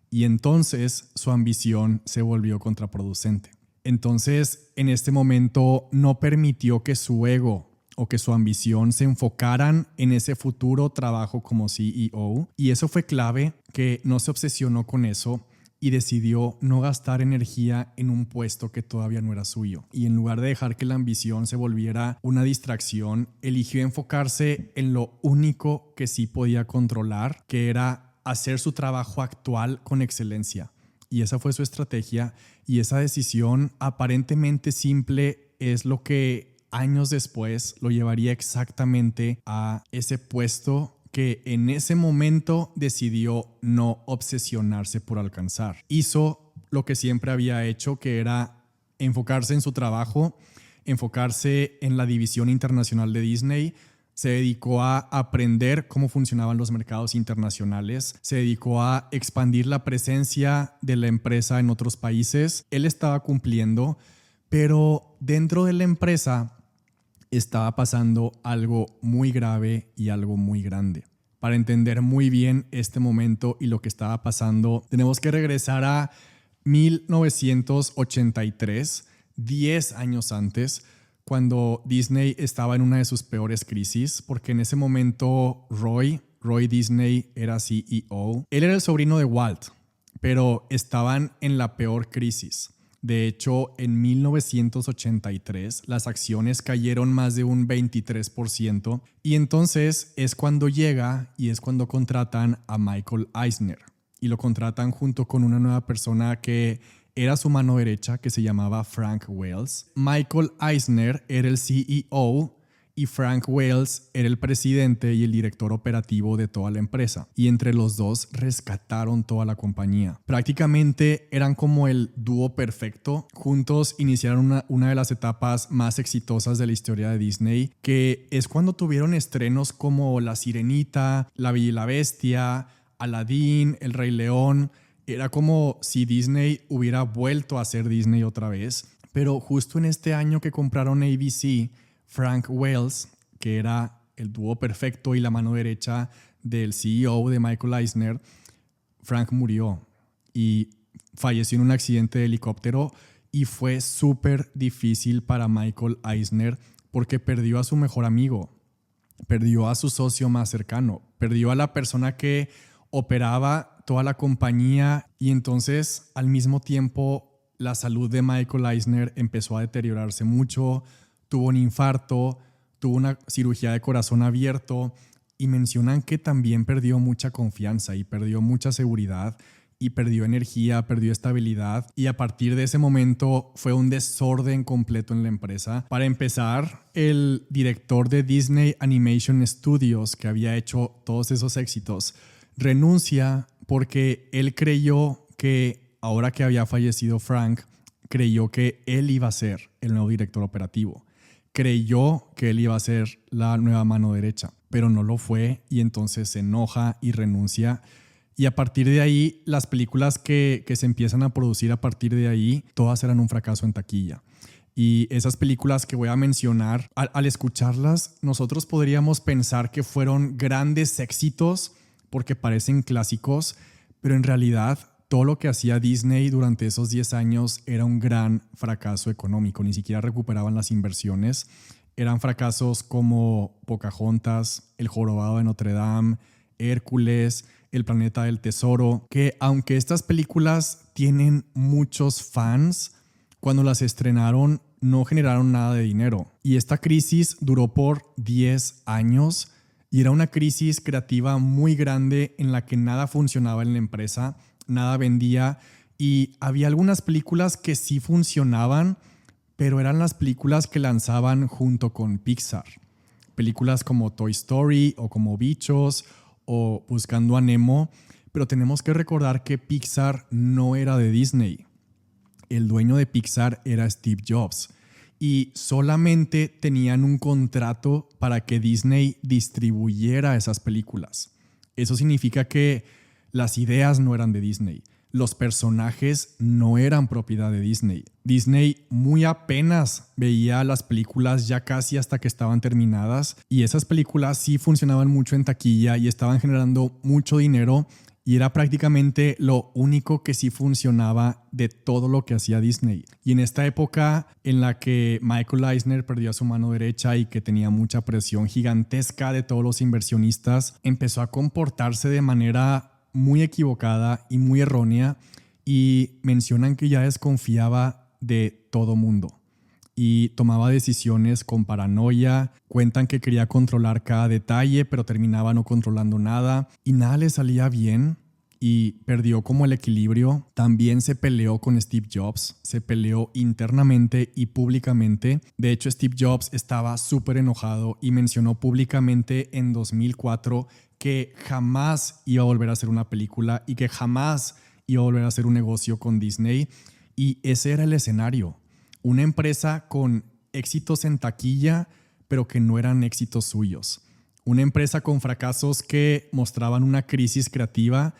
Y entonces su ambición se volvió contraproducente. Entonces, en este momento no permitió que su ego o que su ambición se enfocaran en ese futuro trabajo como CEO. Y eso fue clave, que no se obsesionó con eso y decidió no gastar energía en un puesto que todavía no era suyo. Y en lugar de dejar que la ambición se volviera una distracción, eligió enfocarse en lo único que sí podía controlar, que era hacer su trabajo actual con excelencia. Y esa fue su estrategia, y esa decisión aparentemente simple es lo que años después lo llevaría exactamente a ese puesto que en ese momento decidió no obsesionarse por alcanzar. Hizo lo que siempre había hecho, que era enfocarse en su trabajo, enfocarse en la división internacional de Disney. Se dedicó a aprender cómo funcionaban los mercados internacionales. Se dedicó a expandir la presencia de la empresa en otros países. Él estaba cumpliendo, pero dentro de la empresa estaba pasando algo muy grave y algo muy grande. Para entender muy bien este momento y lo que estaba pasando, tenemos que regresar a 1983, 10 años antes, cuando Disney estaba en una de sus peores crisis, porque en ese momento Roy Disney era CEO. Él era el sobrino de Walt, pero estaban en la peor crisis. De hecho, en 1983 las acciones cayeron más de un 23% y entonces es cuando llega y es cuando contratan a Michael Eisner y lo contratan junto con una nueva persona que era su mano derecha, que se llamaba Frank Wells. Michael Eisner era el CEO y Frank Wells era el presidente y el director operativo de toda la empresa. Y entre los dos rescataron toda la compañía. Prácticamente eran como el dúo perfecto. Juntos iniciaron una de las etapas más exitosas de la historia de Disney, que es cuando tuvieron estrenos como La Sirenita, La Bella y la Bestia, Aladdin, El Rey León. Era como si Disney hubiera vuelto a ser Disney otra vez. Pero justo en este año que compraron ABC, Frank Wells, que era el dúo perfecto y la mano derecha del CEO de Michael Eisner, Frank murió y falleció en un accidente de helicóptero y fue súper difícil para Michael Eisner porque perdió a su mejor amigo, perdió a su socio más cercano, perdió a la persona que operaba toda la compañía y entonces al mismo tiempo la salud de Michael Eisner empezó a deteriorarse mucho. Tuvo un infarto, tuvo una cirugía de corazón abierto y mencionan que también perdió mucha confianza y perdió mucha seguridad y perdió energía, perdió estabilidad y a partir de ese momento fue un desorden completo en la empresa. Para empezar, el director de Disney Animation Studios, que había hecho todos esos éxitos, renuncia porque él creyó que, ahora que había fallecido Frank, creyó que él iba a ser el nuevo director operativo. Creyó que él iba a ser la nueva mano derecha, pero no lo fue y entonces se enoja y renuncia. Y a partir de ahí, las películas que se empiezan a producir a partir de ahí, todas eran un fracaso en taquilla. Y esas películas que voy a mencionar, al escucharlas, nosotros podríamos pensar que fueron grandes éxitos porque parecen clásicos, pero en realidad todo lo que hacía Disney durante esos 10 años era un gran fracaso económico. Ni siquiera recuperaban las inversiones. Eran fracasos como Pocahontas, El Jorobado de Notre Dame, Hércules, El Planeta del Tesoro, que aunque estas películas tienen muchos fans, cuando las estrenaron no generaron nada de dinero. Y esta crisis duró por 10 años y era una crisis creativa muy grande en la que nada funcionaba en la empresa, nada vendía y había algunas películas que sí funcionaban, pero eran las películas que lanzaban junto con Pixar. Películas como Toy Story o como Bichos o Buscando a Nemo, pero tenemos que recordar que Pixar no era de Disney. El dueño de Pixar era Steve Jobs y solamente tenían un contrato para que Disney distribuyera esas películas. Eso significa que las ideas no eran de Disney. Los personajes no eran propiedad de Disney. Disney muy apenas veía las películas ya casi hasta que estaban terminadas y esas películas sí funcionaban mucho en taquilla y estaban generando mucho dinero y era prácticamente lo único que sí funcionaba de todo lo que hacía Disney. Y en esta época en la que Michael Eisner perdió a su mano derecha y que tenía mucha presión gigantesca de todos los inversionistas, empezó a comportarse de manera muy equivocada y muy errónea y mencionan que ya desconfiaba de todo mundo y tomaba decisiones con paranoia. Cuentan que quería controlar cada detalle pero terminaba no controlando nada y nada le salía bien y perdió como el equilibrio. También se peleó con Steve Jobs, se peleó internamente y públicamente. De hecho, Steve Jobs estaba súper enojado y mencionó públicamente en 2004 que jamás iba a volver a hacer una película y que jamás iba a volver a hacer un negocio con Disney. Y ese era el escenario. Una empresa con éxitos en taquilla, pero que no eran éxitos suyos. Una empresa con fracasos que mostraban una crisis creativa,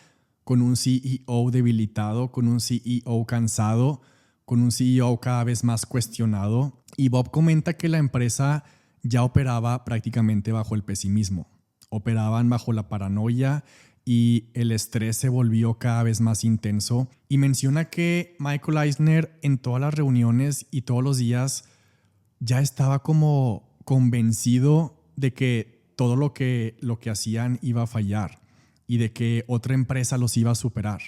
con un CEO debilitado, con un CEO cansado, con un CEO cada vez más cuestionado. Y Bob comenta que la empresa ya operaba prácticamente bajo el pesimismo. Operaban bajo la paranoia y el estrés se volvió cada vez más intenso. Y menciona que Michael Eisner en todas las reuniones y todos los días ya estaba como convencido de que todo lo que hacían iba a fallar y de que otra empresa los iba a superar.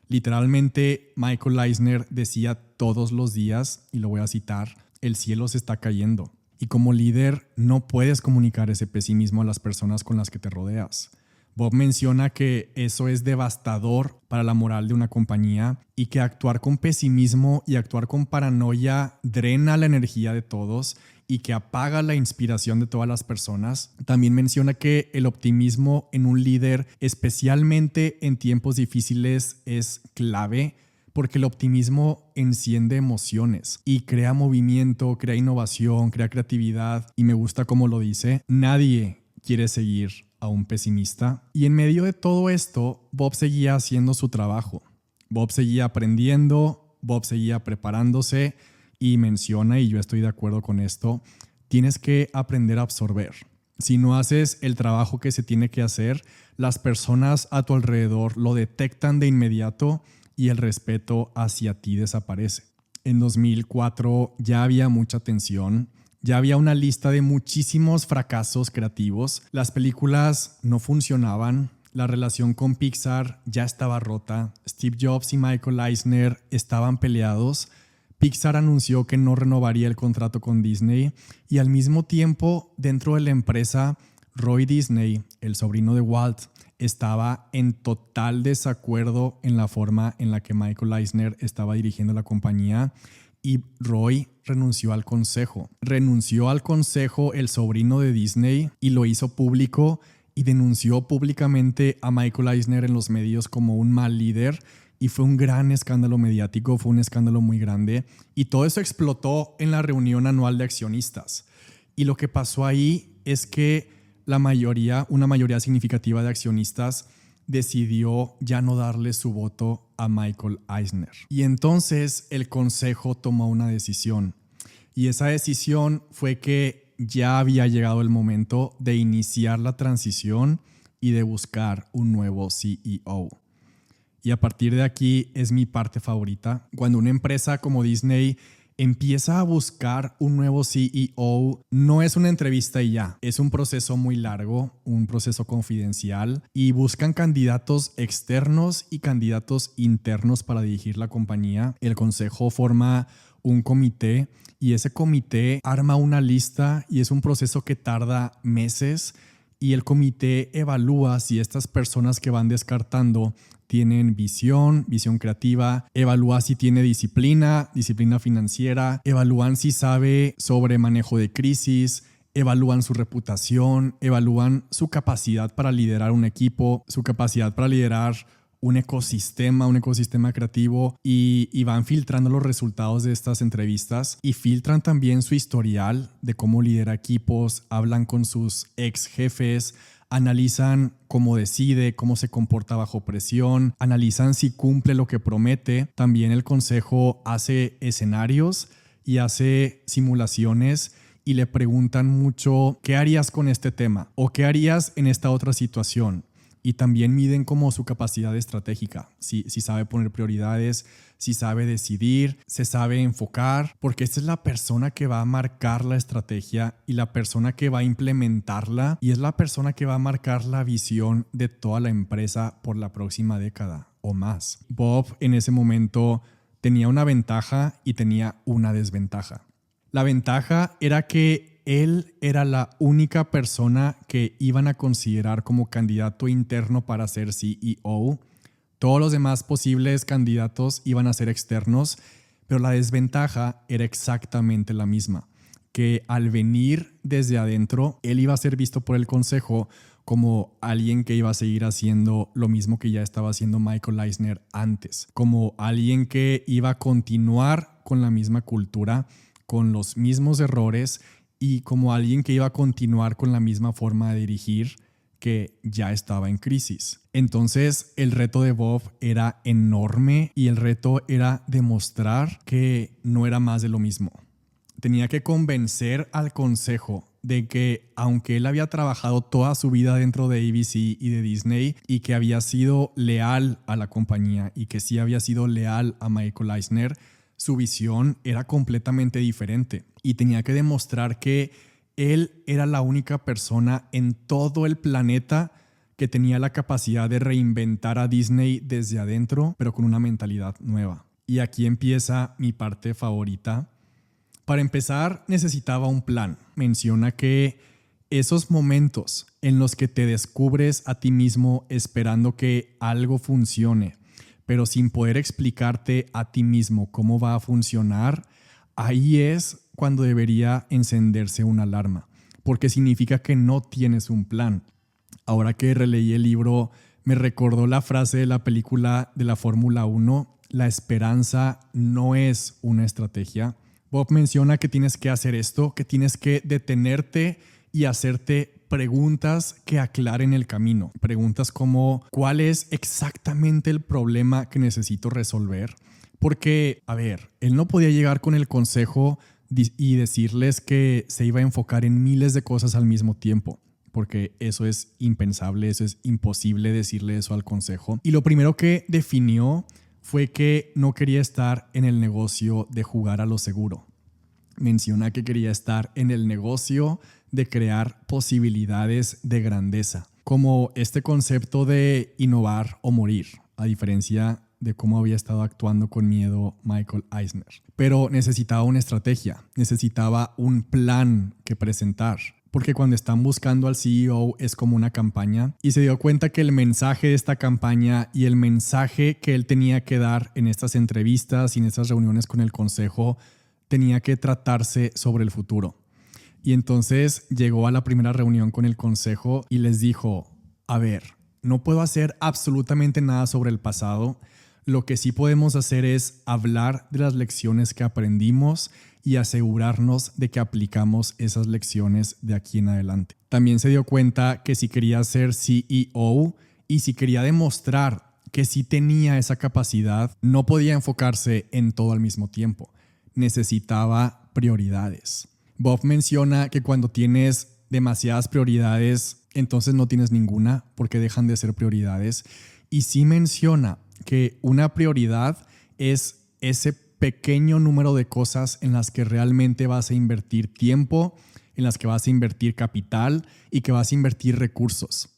Literalmente Michael Eisner decía todos los días, y lo voy a citar, el cielo se está cayendo. Y como líder no puedes comunicar ese pesimismo a las personas con las que te rodeas. Bob menciona que eso es devastador para la moral de una compañía y que actuar con pesimismo y actuar con paranoia drena la energía de todos y que apaga la inspiración de todas las personas. También menciona que el optimismo en un líder, especialmente en tiempos difíciles, es clave porque el optimismo enciende emociones y crea movimiento, crea innovación, crea creatividad. Y me gusta cómo lo dice: nadie quiere seguir a un pesimista. Y en medio de todo esto, Bob seguía haciendo su trabajo. Bob seguía aprendiendo, Bob seguía preparándose y menciona, y yo estoy de acuerdo con esto, tienes que aprender a absorber. Si no haces el trabajo que se tiene que hacer, las personas a tu alrededor lo detectan de inmediato y el respeto hacia ti desaparece. En 2004 ya había mucha tensión. Ya había una lista de muchísimos fracasos creativos. Las películas no funcionaban. La relación con Pixar ya estaba rota. Steve Jobs y Michael Eisner estaban peleados. Pixar anunció que no renovaría el contrato con Disney y al mismo tiempo, dentro de la empresa, Roy Disney, el sobrino de Walt, estaba en total desacuerdo en la forma en la que Michael Eisner estaba dirigiendo la compañía y Roy renunció al consejo. Renunció al consejo el sobrino de Disney y lo hizo público y denunció públicamente a Michael Eisner en los medios como un mal líder y fue un gran escándalo mediático, fue un escándalo muy grande y todo eso explotó en la reunión anual de accionistas. Y lo que pasó ahí es que una mayoría significativa de accionistas decidió ya no darle su voto a Michael Eisner. Y entonces el consejo tomó una decisión. Y esa decisión fue que ya había llegado el momento de iniciar la transición y de buscar un nuevo CEO. Y a partir de aquí es mi parte favorita. Cuando una empresa como Disney empieza a buscar un nuevo CEO, no es una entrevista y ya. Es un proceso muy largo, un proceso confidencial y buscan candidatos externos y candidatos internos para dirigir la compañía. El consejo forma un comité y ese comité arma una lista y es un proceso que tarda meses y el comité evalúa si estas personas que van descartando tienen visión creativa, evalúa si tiene disciplina financiera, evalúan si sabe sobre manejo de crisis, evalúan su reputación, evalúan su capacidad para liderar un equipo, su capacidad para liderar un ecosistema creativo y van filtrando los resultados de estas entrevistas y filtran también su historial de cómo lidera equipos, hablan con sus ex jefes, analizan cómo decide, cómo se comporta bajo presión, analizan si cumple lo que promete. También el consejo hace escenarios y hace simulaciones y le preguntan mucho ¿qué harías con este tema? ¿O qué harías en esta otra situación? Y también miden como su capacidad estratégica, si sabe poner prioridades, si sabe decidir, se sabe enfocar, porque esta es la persona que va a marcar la estrategia y la persona que va a implementarla y es la persona que va a marcar la visión de toda la empresa por la próxima década o más. Bob en ese momento tenía una ventaja y tenía una desventaja. La ventaja era que él era la única persona que iban a considerar como candidato interno para ser CEO. Todos los demás posibles candidatos iban a ser externos, pero la desventaja era exactamente la misma, que al venir desde adentro, él iba a ser visto por el consejo como alguien que iba a seguir haciendo lo mismo que ya estaba haciendo Michael Eisner antes, como alguien que iba a continuar con la misma cultura, con los mismos errores y como alguien que iba a continuar con la misma forma de dirigir que ya estaba en crisis. Entonces el reto de Bob era enorme y el reto era demostrar que no era más de lo mismo. Tenía que convencer al consejo de que aunque él había trabajado toda su vida dentro de ABC y de Disney y que había sido leal a la compañía y que sí había sido leal a Michael Eisner, su visión era completamente diferente y tenía que demostrar que él era la única persona en todo el planeta que tenía la capacidad de reinventar a Disney desde adentro, pero con una mentalidad nueva. Y aquí empieza mi parte favorita. Para empezar, necesitaba un plan. Menciona que esos momentos en los que te descubres a ti mismo esperando que algo funcione, pero sin poder explicarte a ti mismo cómo va a funcionar, ahí es cuando debería encenderse una alarma, porque significa que no tienes un plan. Ahora que releí el libro, me recordó la frase de la película de la Fórmula 1, la esperanza no es una estrategia. Bob menciona que tienes que hacer esto, que tienes que detenerte y hacerte preguntas que aclaren el camino. Preguntas como ¿cuál es exactamente el problema que necesito resolver? Porque, a ver, él no podía llegar con el consejo y decirles que se iba a enfocar en miles de cosas al mismo tiempo, porque eso es impensable, eso es imposible decirle eso al consejo. Y lo primero que definió fue que no quería estar en el negocio de jugar a lo seguro. Menciona que quería estar en el negocio de crear posibilidades de grandeza, como este concepto de innovar o morir, a diferencia de cómo había estado actuando con miedo Michael Eisner. Pero necesitaba una estrategia, necesitaba un plan que presentar. Porque cuando están buscando al CEO es como una campaña y se dio cuenta que el mensaje de esta campaña y el mensaje que él tenía que dar en estas entrevistas y en estas reuniones con el consejo tenía que tratarse sobre el futuro. Y entonces llegó a la primera reunión con el consejo y les dijo, a ver, no puedo hacer absolutamente nada sobre el pasado. Lo que sí podemos hacer es hablar de las lecciones que aprendimos y asegurarnos de que aplicamos esas lecciones de aquí en adelante. También se dio cuenta que si quería ser CEO y si quería demostrar que sí tenía esa capacidad, no podía enfocarse en todo al mismo tiempo. Necesitaba prioridades. Bob menciona que cuando tienes demasiadas prioridades, entonces no tienes ninguna porque dejan de ser prioridades. Y sí menciona que una prioridad es ese pequeño número de cosas en las que realmente vas a invertir tiempo, en las que vas a invertir capital y que vas a invertir recursos.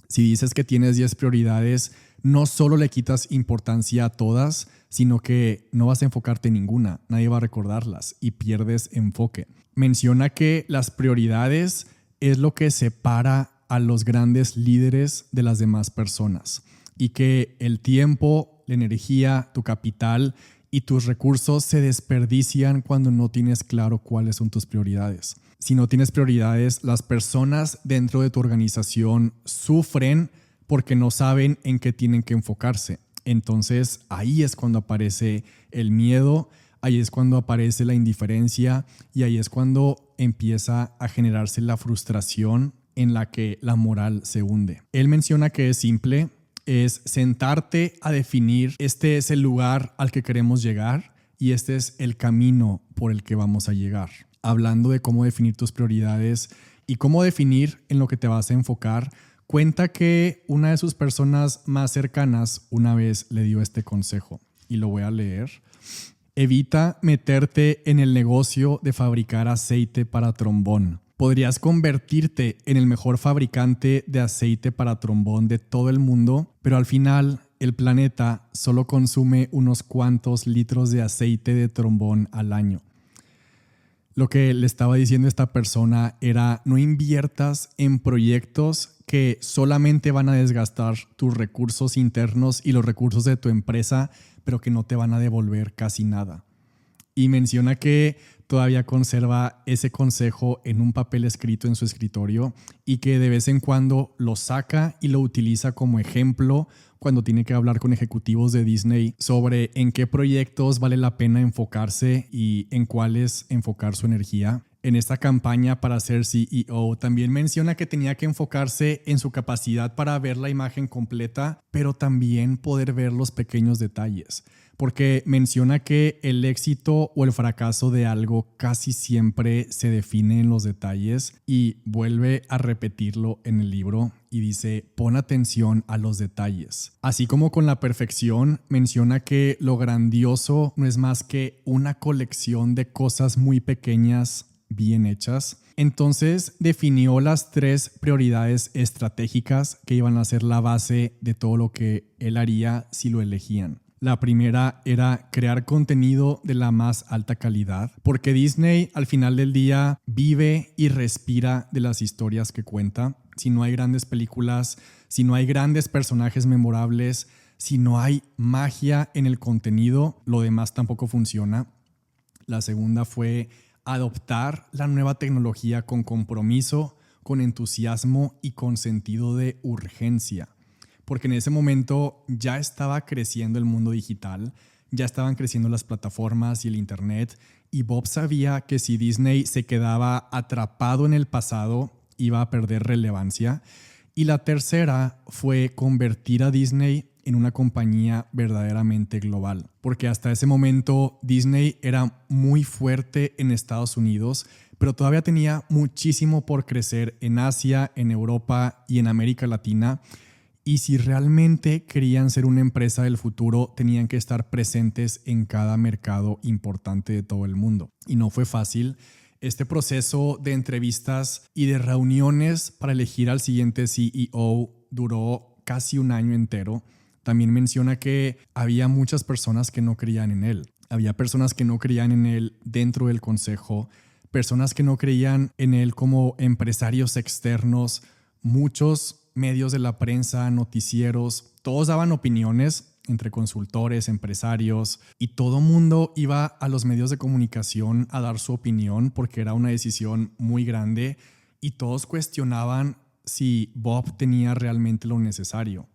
Si dices que tienes 10 prioridades, no solo le quitas importancia a todas, sino que no vas a enfocarte en ninguna, nadie va a recordarlas y pierdes enfoque. Menciona que las prioridades es lo que separa a los grandes líderes de las demás personas y que el tiempo, la energía, tu capital y tus recursos se desperdician cuando no tienes claro cuáles son tus prioridades. Si no tienes prioridades, las personas dentro de tu organización sufren porque no saben en qué tienen que enfocarse. Entonces ahí es cuando aparece el miedo, ahí es cuando aparece la indiferencia y ahí es cuando empieza a generarse la frustración en la que la moral se hunde. Él menciona que es simple, es sentarte a definir este es el lugar al que queremos llegar y este es el camino por el que vamos a llegar. Hablando de cómo definir tus prioridades y cómo definir en lo que te vas a enfocar, cuenta que una de sus personas más cercanas una vez le dio este consejo y lo voy a leer. Evita meterte en el negocio de fabricar aceite para trombón. Podrías convertirte en el mejor fabricante de aceite para trombón de todo el mundo, pero al final el planeta solo consume unos cuantos litros de aceite de trombón al año. Lo que le estaba diciendo esta persona era no inviertas en proyectos que solamente van a desgastar tus recursos internos y los recursos de tu empresa, pero que no te van a devolver casi nada. Y menciona que todavía conserva ese consejo en un papel escrito en su escritorio y que de vez en cuando lo saca y lo utiliza como ejemplo cuando tiene que hablar con ejecutivos de Disney sobre en qué proyectos vale la pena enfocarse y en cuáles enfocar su energía. En esta campaña para ser CEO también menciona que tenía que enfocarse en su capacidad para ver la imagen completa, pero también poder ver los pequeños detalles. Porque menciona que el éxito o el fracaso de algo casi siempre se define en los detalles y vuelve a repetirlo en el libro y dice, pon atención a los detalles. Así como con la perfección, menciona que lo grandioso no es más que una colección de cosas muy pequeñas bien hechas. Entonces definió las 3 prioridades estratégicas que iban a ser la base de todo lo que él haría si lo elegían. La primera era crear contenido de la más alta calidad, porque Disney al final del día vive y respira de las historias que cuenta. Si no hay grandes películas, si no hay grandes personajes memorables, si no hay magia en el contenido, lo demás tampoco funciona. La segunda fue adoptar la nueva tecnología con compromiso, con entusiasmo y con sentido de urgencia. Porque en ese momento ya estaba creciendo el mundo digital, ya estaban creciendo las plataformas y el internet, y Bob sabía que si Disney se quedaba atrapado en el pasado, iba a perder relevancia. Y la tercera fue convertir a Disney en una compañía verdaderamente global, porque hasta ese momento Disney era muy fuerte en Estados Unidos, pero todavía tenía muchísimo por crecer en Asia, en Europa y en América Latina. Y si realmente querían ser una empresa del futuro, tenían que estar presentes en cada mercado importante de todo el mundo. Y no fue fácil. Este proceso de entrevistas y de reuniones para elegir al siguiente CEO duró casi un año entero. También menciona que había muchas personas que no creían en él. Había personas que no creían en él dentro del consejo, personas que no creían en él como empresarios externos, muchos medios de la prensa, noticieros, todos daban opiniones entre consultores, empresarios, y todo mundo iba a los medios de comunicación a dar su opinión porque era una decisión muy grande y todos cuestionaban si Bob tenía realmente lo necesario.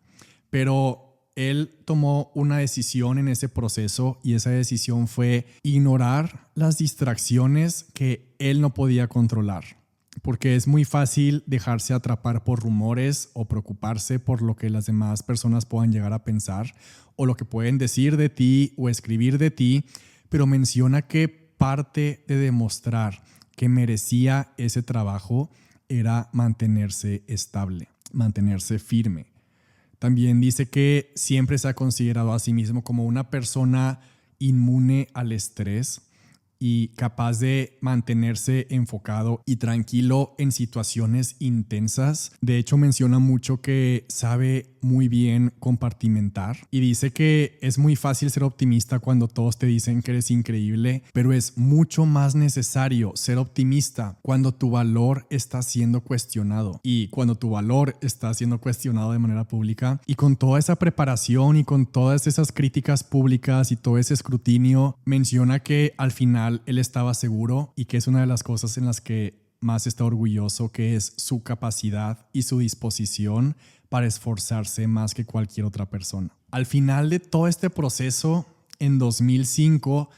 Pero él tomó una decisión en ese proceso y esa decisión fue ignorar las distracciones que él no podía controlar. Porque es muy fácil dejarse atrapar por rumores o preocuparse por lo que las demás personas puedan llegar a pensar o lo que pueden decir de ti o escribir de ti, pero menciona que parte de demostrar que merecía ese trabajo era mantenerse estable, mantenerse firme. También dice que siempre se ha considerado a sí mismo como una persona inmune al estrés y capaz de mantenerse enfocado y tranquilo en situaciones intensas. De hecho, menciona mucho que sabe muy bien compartimentar y dice que es muy fácil ser optimista cuando todos te dicen que eres increíble, pero es mucho más necesario ser optimista cuando tu valor está siendo cuestionado. Y cuando tu valor está siendo cuestionado de manera pública y con toda esa preparación y con todas esas críticas públicas y todo ese escrutinio, menciona que al final él estaba seguro y que es una de las cosas en las que más está orgulloso, que es su capacidad y su disposición para esforzarse más que cualquier otra persona. Al final de todo este proceso, en 2005,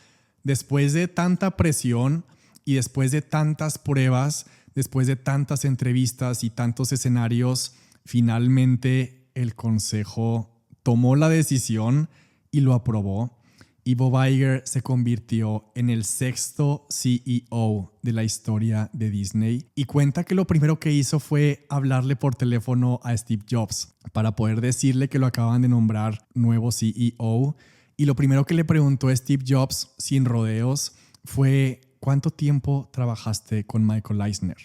después de tanta presión y después de tantas pruebas, después de tantas entrevistas y tantos escenarios, finalmente el consejo tomó la decisión y lo aprobó. Y Bob Iger se convirtió en el 6º CEO de la historia de Disney y cuenta que lo primero que hizo fue hablarle por teléfono a Steve Jobs para poder decirle que lo acaban de nombrar nuevo CEO. Y lo primero que le preguntó a Steve Jobs, sin rodeos, fue ¿cuánto tiempo trabajaste con Michael Eisner?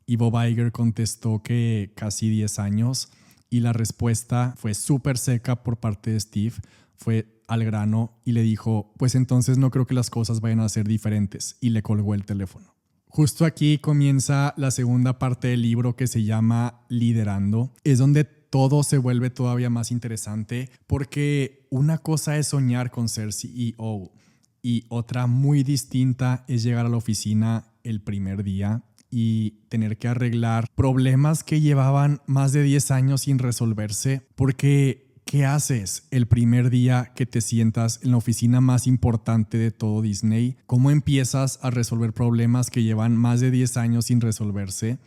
Y Bob Iger contestó que casi 10 años y la respuesta fue súper seca por parte de Steve, fue al grano y le dijo, pues entonces no creo que las cosas vayan a ser diferentes, y le colgó el teléfono. Justo aquí comienza la segunda parte del libro que se llama Liderando. Es donde todo se vuelve todavía más interesante porque una cosa es soñar con ser CEO y otra muy distinta es llegar a la oficina el primer día y tener que arreglar problemas que llevaban más de 10 años sin resolverse. Porque ¿qué haces el primer día que te sientas en la oficina más importante de todo Disney? ¿Cómo empiezas a resolver problemas que llevan más de 10 años sin resolverse?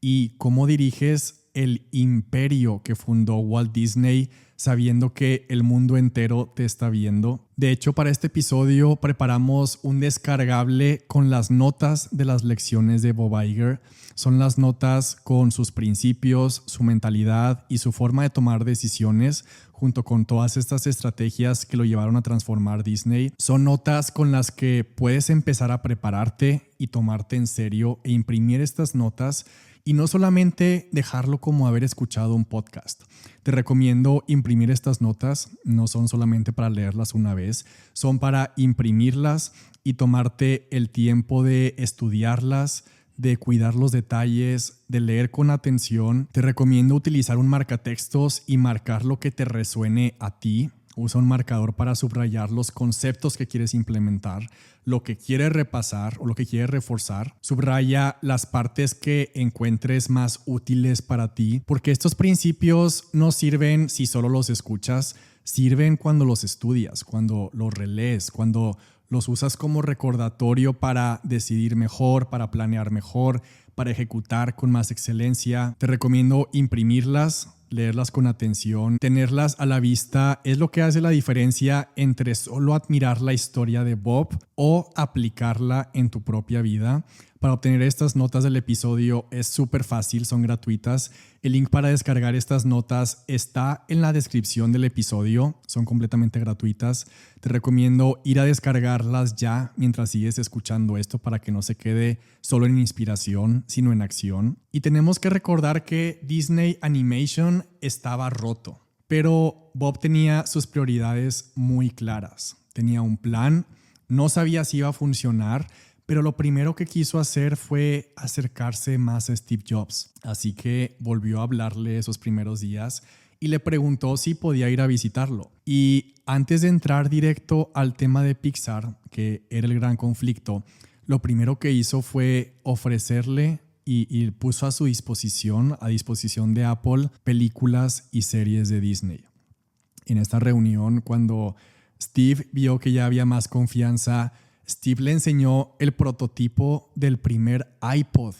¿Y cómo diriges el imperio que fundó Walt Disney sabiendo que el mundo entero te está viendo? De hecho, para este episodio preparamos un descargable con las notas de las lecciones de Bob Iger. Son las notas con sus principios, su mentalidad y su forma de tomar decisiones, junto con todas estas estrategias que lo llevaron a transformar Disney. Son notas con las que puedes empezar a prepararte y tomarte en serio e imprimir estas notas y no solamente dejarlo como haber escuchado un podcast. Te recomiendo imprimir estas notas, no son solamente para leerlas una vez, son para imprimirlas y tomarte el tiempo de estudiarlas, de cuidar los detalles, de leer con atención. Te recomiendo utilizar un marcatextos y marcar lo que te resuene a ti. Usa un marcador para subrayar los conceptos que quieres implementar, lo que quieres repasar o lo que quieres reforzar. Subraya las partes que encuentres más útiles para ti, porque estos principios no sirven si solo los escuchas, sirven cuando los estudias, cuando los relees, cuando los usas como recordatorio para decidir mejor, para planear mejor, para ejecutar con más excelencia. Te recomiendo imprimirlas, leerlas con atención, tenerlas a la vista. Es lo que hace la diferencia entre solo admirar la historia de Bob o aplicarla en tu propia vida. Para obtener estas notas del episodio es súper fácil, son gratuitas. El link para descargar estas notas está en la descripción del episodio, son completamente gratuitas. Te recomiendo ir a descargarlas ya mientras sigues escuchando esto para que no se quede solo en inspiración, sino en acción. Y tenemos que recordar que Disney Animation estaba roto. Pero Bob tenía sus prioridades muy claras. Tenía un plan, no sabía si iba a funcionar, pero lo primero que quiso hacer fue acercarse más a Steve Jobs. Así que volvió a hablarle esos primeros días y le preguntó si podía ir a visitarlo. Y antes de entrar directo al tema de Pixar, que era el gran conflicto, lo primero que hizo fue ofrecerle y puso a disposición de Apple, películas y series de Disney. En esta reunión, cuando Steve vio que ya había más confianza, Steve le enseñó el prototipo del primer iPod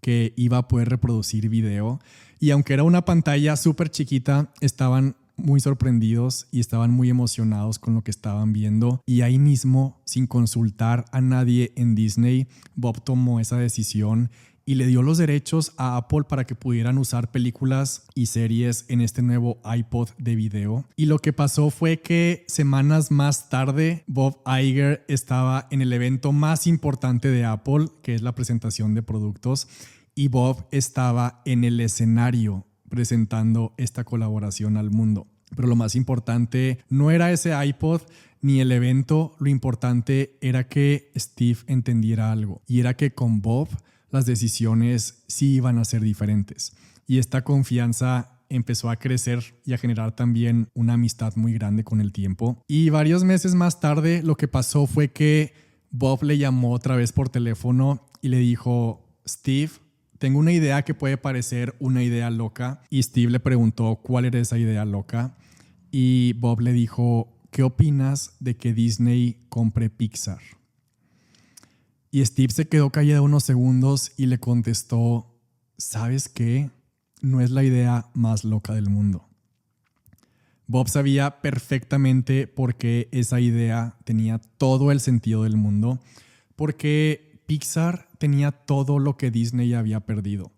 que iba a poder reproducir video. Y aunque era una pantalla súper chiquita, estaban muy sorprendidos y estaban muy emocionados con lo que estaban viendo. Y ahí mismo, sin consultar a nadie en Disney, Bob tomó esa decisión y le dio los derechos a Apple para que pudieran usar películas y series en este nuevo iPod de video. Y lo que pasó fue que semanas más tarde, Bob Iger estaba en el evento más importante de Apple, que es la presentación de productos, y Bob estaba en el escenario presentando esta colaboración al mundo. Pero lo más importante no era ese iPod ni el evento, lo importante era que Steve entendiera algo, y era que con Bob las decisiones sí iban a ser diferentes. Y esta confianza empezó a crecer y a generar también una amistad muy grande con el tiempo. Y varios meses más tarde lo que pasó fue que Bob le llamó otra vez por teléfono y le dijo: Steve, tengo una idea que puede parecer una idea loca. Y Steve le preguntó cuál era esa idea loca. Y Bob le dijo: ¿qué opinas de que Disney compre Pixar? Y Steve se quedó callado unos segundos y le contestó: ¿sabes qué? No es la idea más loca del mundo. Bob sabía perfectamente por qué esa idea tenía todo el sentido del mundo, porque Pixar tenía todo lo que Disney había perdido.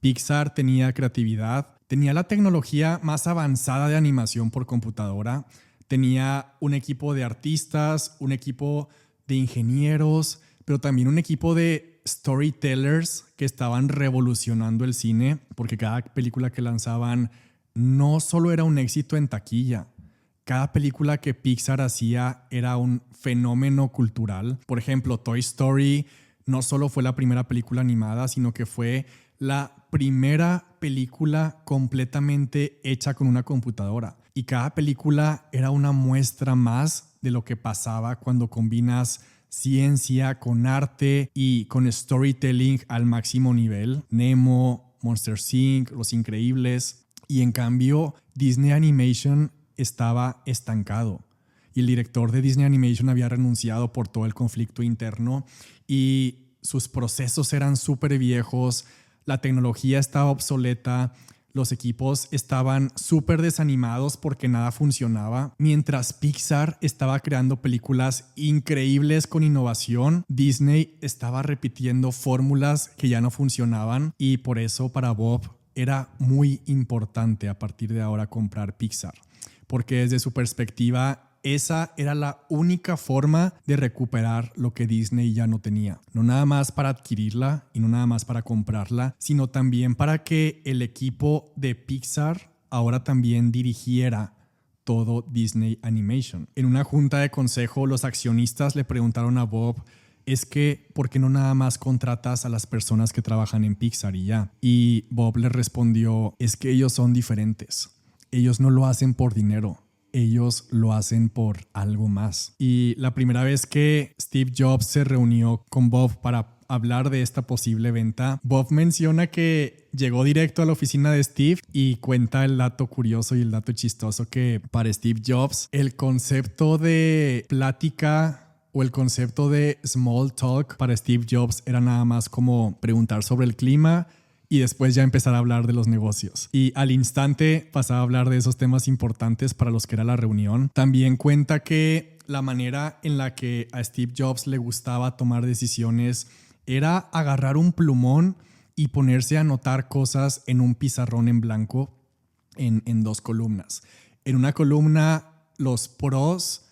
Pixar tenía creatividad, tenía la tecnología más avanzada de animación por computadora, tenía un equipo de artistas, un equipo de ingenieros, pero también un equipo de storytellers que estaban revolucionando el cine, porque cada película que lanzaban no solo era un éxito en taquilla, cada película que Pixar hacía era un fenómeno cultural. Por ejemplo, Toy Story no solo fue la primera película animada, sino que fue la primera película completamente hecha con una computadora. Y cada película era una muestra más de lo que pasaba cuando combinas ciencia con arte y con storytelling al máximo nivel. Nemo, Monsters Inc., Los Increíbles. Y en cambio, Disney Animation estaba estancado. Y el director de Disney Animation había renunciado por todo el conflicto interno y sus procesos eran súper viejos, la tecnología estaba obsoleta, los equipos estaban súper desanimados porque nada funcionaba. Mientras Pixar estaba creando películas increíbles con innovación, Disney estaba repitiendo fórmulas que ya no funcionaban, y por eso para Bob era muy importante a partir de ahora comprar Pixar, porque desde su perspectiva esa era la única forma de recuperar lo que Disney ya no tenía. No nada más para adquirirla y no nada más para comprarla, sino también para que el equipo de Pixar ahora también dirigiera todo Disney Animation. En una junta de consejo, los accionistas le preguntaron a Bob: es que, ¿por qué no nada más contratas a las personas que trabajan en Pixar y ya? Y Bob le respondió: es que ellos son diferentes. Ellos no lo hacen por dinero. Ellos lo hacen por algo más. Y la primera vez que Steve Jobs se reunió con Bob para hablar de esta posible venta, Bob menciona que llegó directo a la oficina de Steve y cuenta el dato curioso y el dato chistoso que para Steve Jobs el concepto de plática o el concepto de small talk para Steve Jobs era nada más como preguntar sobre el clima y después ya empezar a hablar de los negocios. Y al instante pasaba a hablar de esos temas importantes para los que era la reunión. También cuenta que la manera en la que a Steve Jobs le gustaba tomar decisiones era agarrar un plumón y ponerse a anotar cosas en un pizarrón en blanco en dos columnas. En una columna los pros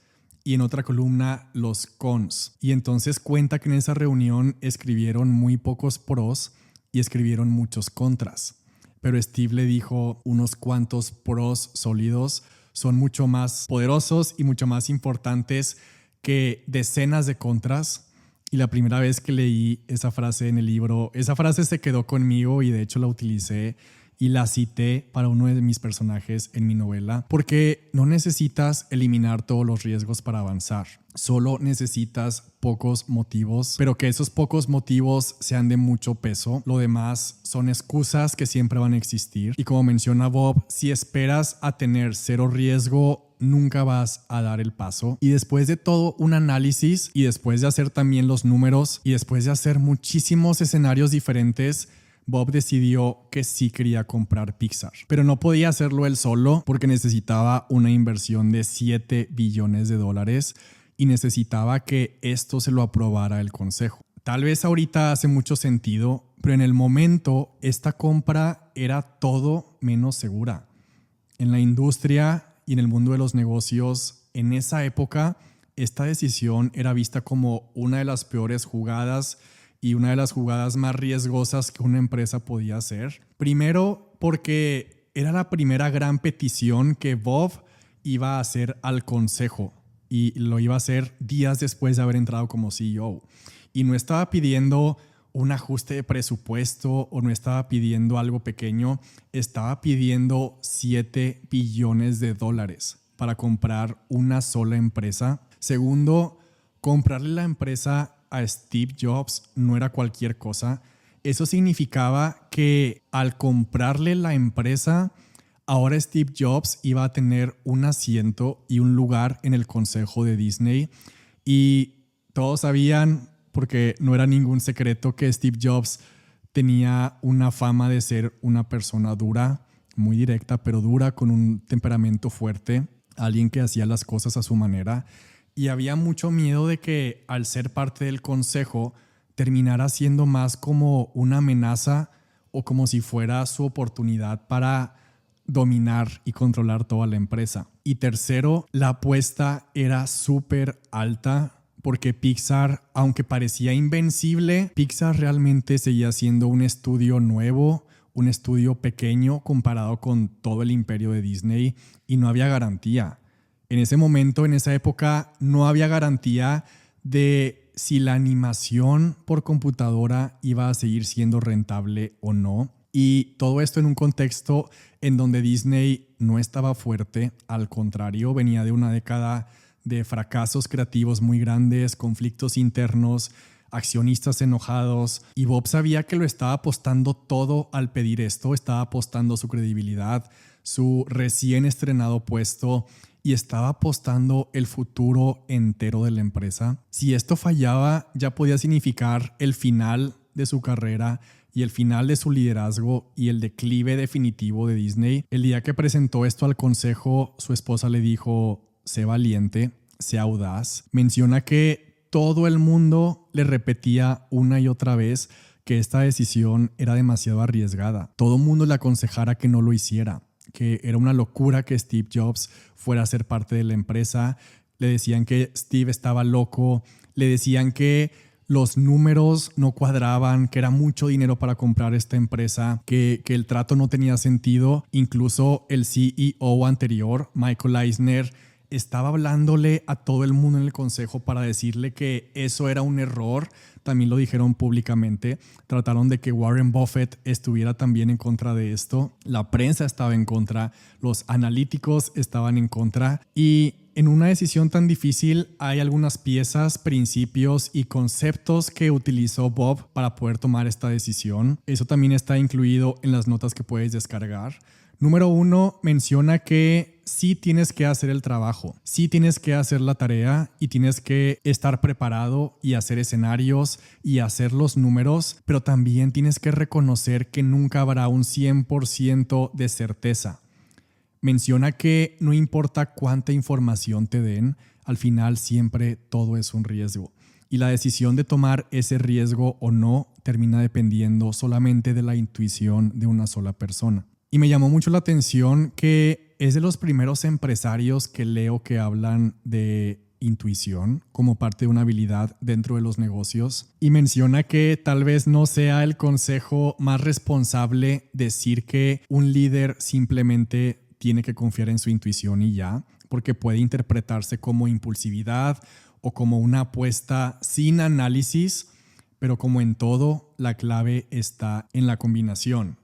y en otra columna los cons. Y entonces cuenta que en esa reunión escribieron muy pocos pros y escribieron muchos contras. pero Steve le dijo unos cuantos pros sólidos son mucho más poderosos y mucho más importantes que decenas de contras. Y la primera vez que leí esa frase en el libro, esa frase se quedó conmigo y de hecho la utilicé y la cité para uno de mis personajes en mi novela, porque no necesitas eliminar todos los riesgos para avanzar. Solo necesitas pocos motivos, pero que esos pocos motivos sean de mucho peso. Lo demás son excusas que siempre van a existir. Y como menciona Bob, si esperas a tener cero riesgo, nunca vas a dar el paso. Y después de todo un análisis y después de hacer también los números y después de hacer muchísimos escenarios diferentes, Bob decidió que sí quería comprar Pixar, pero no podía hacerlo él solo porque necesitaba una inversión de $7 billones y necesitaba que esto se lo aprobara el consejo. Tal vez ahorita hace mucho sentido, pero en el momento esta compra era todo menos segura. En la industria y en el mundo de los negocios, en esa época, esta decisión era vista como una de las peores jugadas y una de las jugadas más riesgosas que una empresa podía hacer. Primero, porque era la primera gran petición que Bob iba a hacer al consejo y lo iba a hacer días después de haber entrado como CEO. Y no estaba pidiendo un ajuste de presupuesto o no estaba pidiendo algo pequeño, estaba pidiendo $7 billones para comprar una sola empresa. Segundo, comprarle la empresa a Steve Jobs no era cualquier cosa. Eso significaba que al comprarle la empresa, ahora Steve Jobs iba a tener un asiento y un lugar en el consejo de Disney. Y todos sabían, porque no era ningún secreto, que Steve Jobs tenía una fama de ser una persona dura, muy directa, pero dura, con un temperamento fuerte, alguien que hacía las cosas a su manera. Y había mucho miedo de que al ser parte del consejo terminara siendo más como una amenaza o como si fuera su oportunidad para dominar y controlar toda la empresa. Y tercero, la apuesta era súper alta porque Pixar, aunque parecía invencible, Pixar realmente seguía siendo un estudio nuevo, un estudio pequeño comparado con todo el imperio de Disney y no había garantía. En ese momento, en esa época, no había garantía de si la animación por computadora iba a seguir siendo rentable o no. Y todo esto en un contexto en donde Disney no estaba fuerte, al contrario, venía de una década de fracasos creativos muy grandes, conflictos internos, accionistas enojados, y Bob sabía que lo estaba apostando todo al pedir esto, estaba apostando su credibilidad, su recién estrenado puesto y estaba apostando el futuro entero de la empresa. Si esto fallaba, ya podía significar el final de su carrera y el final de su liderazgo y el declive definitivo de Disney. El día que presentó esto al consejo, su esposa le dijo: sé valiente, sé audaz. Menciona que todo el mundo le repetía una y otra vez que esta decisión era demasiado arriesgada. Todo el mundo le aconsejara que no lo hiciera, que era una locura que Steve Jobs fuera a ser parte de la empresa. Le decían que Steve estaba loco, le decían que los números no cuadraban, que era mucho dinero para comprar esta empresa, que el trato no tenía sentido. Incluso el CEO anterior, Michael Eisner, estaba hablándole a todo el mundo en el consejo para decirle que eso era un error. También lo dijeron públicamente. Trataron de que Warren Buffett estuviera también en contra de esto. La prensa estaba en contra, los analíticos estaban en contra. Y en una decisión tan difícil hay algunas piezas, principios y conceptos que utilizó Bob para poder tomar esta decisión. Eso también está incluido en las notas que puedes descargar. Número 1, menciona que sí tienes que hacer el trabajo, sí tienes que hacer la tarea y tienes que estar preparado y hacer escenarios y hacer los números, pero también tienes que reconocer que nunca habrá un 100% de certeza. Menciona que no importa cuánta información te den, al final siempre todo es un riesgo. Y la decisión de tomar ese riesgo o no termina dependiendo solamente de la intuición de una sola persona. Y me llamó mucho la atención que es de los primeros empresarios que leo que hablan de intuición como parte de una habilidad dentro de los negocios y menciona que tal vez no sea el consejo más responsable decir que un líder simplemente tiene que confiar en su intuición y ya, porque puede interpretarse como impulsividad o como una apuesta sin análisis, pero como en todo, la clave está en la combinación,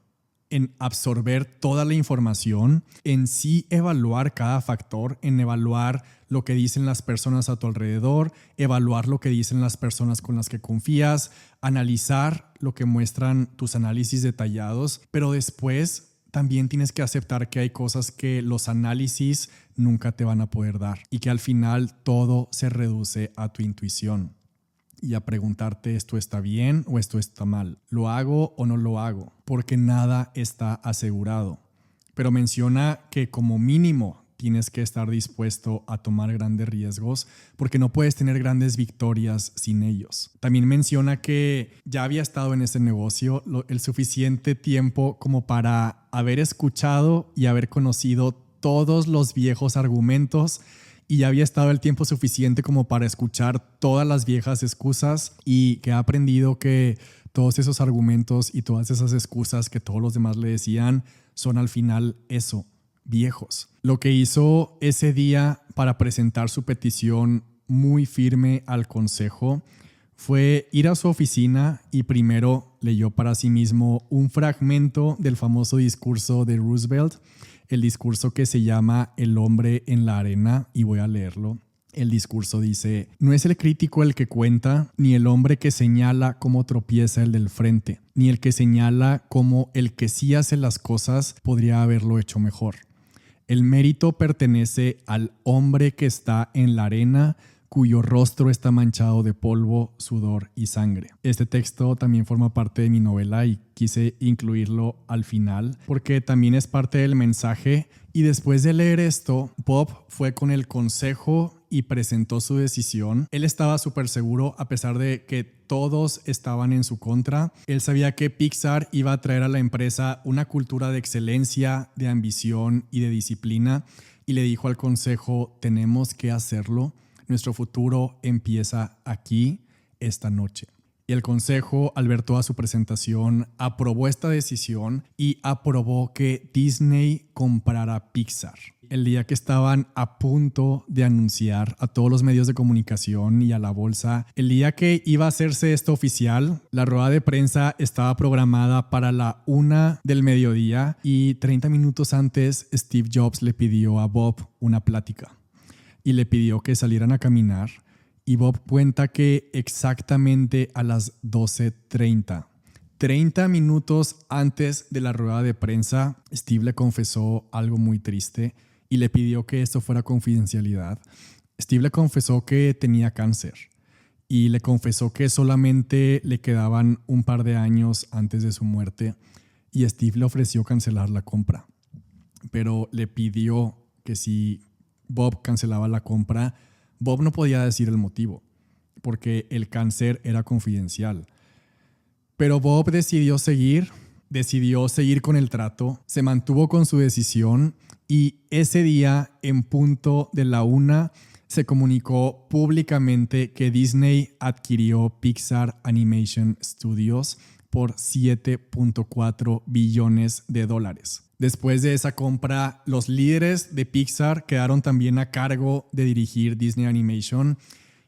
en absorber toda la información, en sí evaluar cada factor, en evaluar lo que dicen las personas a tu alrededor, evaluar lo que dicen las personas con las que confías, analizar lo que muestran tus análisis detallados, pero después también tienes que aceptar que hay cosas que los análisis nunca te van a poder dar y que al final todo se reduce a tu intuición y a preguntarte esto está bien o esto está mal, lo hago o no lo hago, porque nada está asegurado. Pero menciona que como mínimo tienes que estar dispuesto a tomar grandes riesgos porque no puedes tener grandes victorias sin ellos. También menciona que ya había estado en ese negocio el suficiente tiempo como para haber escuchado y haber conocido todos los viejos argumentos y ya había estado el tiempo suficiente como para escuchar todas las viejas excusas y que ha aprendido que todos esos argumentos y todas esas excusas que todos los demás le decían son al final eso, viejos. Lo que hizo ese día para presentar su petición muy firme al consejo fue ir a su oficina y primero leyó para sí mismo un fragmento del famoso discurso de Roosevelt, el discurso que se llama El hombre en la arena, y voy a leerlo. El discurso dice: no es el crítico el que cuenta, ni el hombre que señala cómo tropieza el del frente, ni el que señala cómo el que sí hace las cosas podría haberlo hecho mejor. El mérito pertenece al hombre que está en la arena, cuyo rostro está manchado de polvo, sudor y sangre. Este texto también forma parte de mi novela y quise incluirlo al final porque también es parte del mensaje. Y después de leer esto, Bob fue con el consejo y presentó su decisión. Él estaba súper seguro a pesar de que todos estaban en su contra. Él sabía que Pixar iba a traer a la empresa una cultura de excelencia, de ambición y de disciplina. Y le dijo al consejo: tenemos que hacerlo. Nuestro futuro empieza aquí, esta noche. Y el consejo, al ver toda su presentación, aprobó esta decisión y aprobó que Disney comprara Pixar. El día que estaban a punto de anunciar a todos los medios de comunicación y a la bolsa, el día que iba a hacerse esto oficial, la rueda de prensa estaba programada para la 1 del mediodía y 30 minutos antes Steve Jobs le pidió a Bob una plática y le pidió que salieran a caminar. Y Bob cuenta que exactamente a las 12:30, 30 minutos antes de la rueda de prensa, Steve le confesó algo muy triste y le pidió que esto fuera confidencialidad. Steve le confesó que tenía cáncer y le confesó que solamente le quedaban un par de años antes de su muerte y Steve le ofreció cancelar la compra, pero le pidió que si Bob cancelaba la compra, Bob no podía decir el motivo, porque el cáncer era confidencial. Pero Bob decidió seguir con el trato, se mantuvo con su decisión y ese día, en punto de la 1, se comunicó públicamente que Disney adquirió Pixar Animation Studios por $7.4 billones. Después de esa compra, los líderes de Pixar quedaron también a cargo de dirigir Disney Animation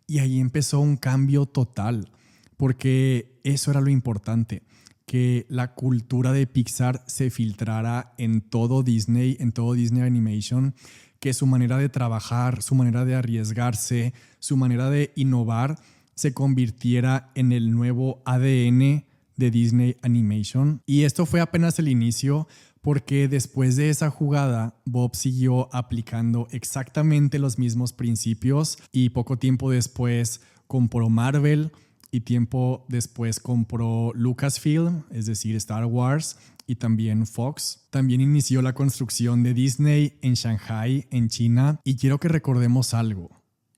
y ahí empezó un cambio total, porque eso era lo importante, que la cultura de Pixar se filtrara en todo Disney Animation, que su manera de trabajar, su manera de arriesgarse, su manera de innovar se convirtiera en el nuevo ADN de Disney Animation. Y esto fue apenas el inicio, porque después de esa jugada, Bob siguió aplicando exactamente los mismos principios y poco tiempo después compró Marvel y tiempo después compró Lucasfilm, es decir, Star Wars, y también Fox. También inició la construcción de Disney en Shanghai, en China. Y quiero que recordemos algo,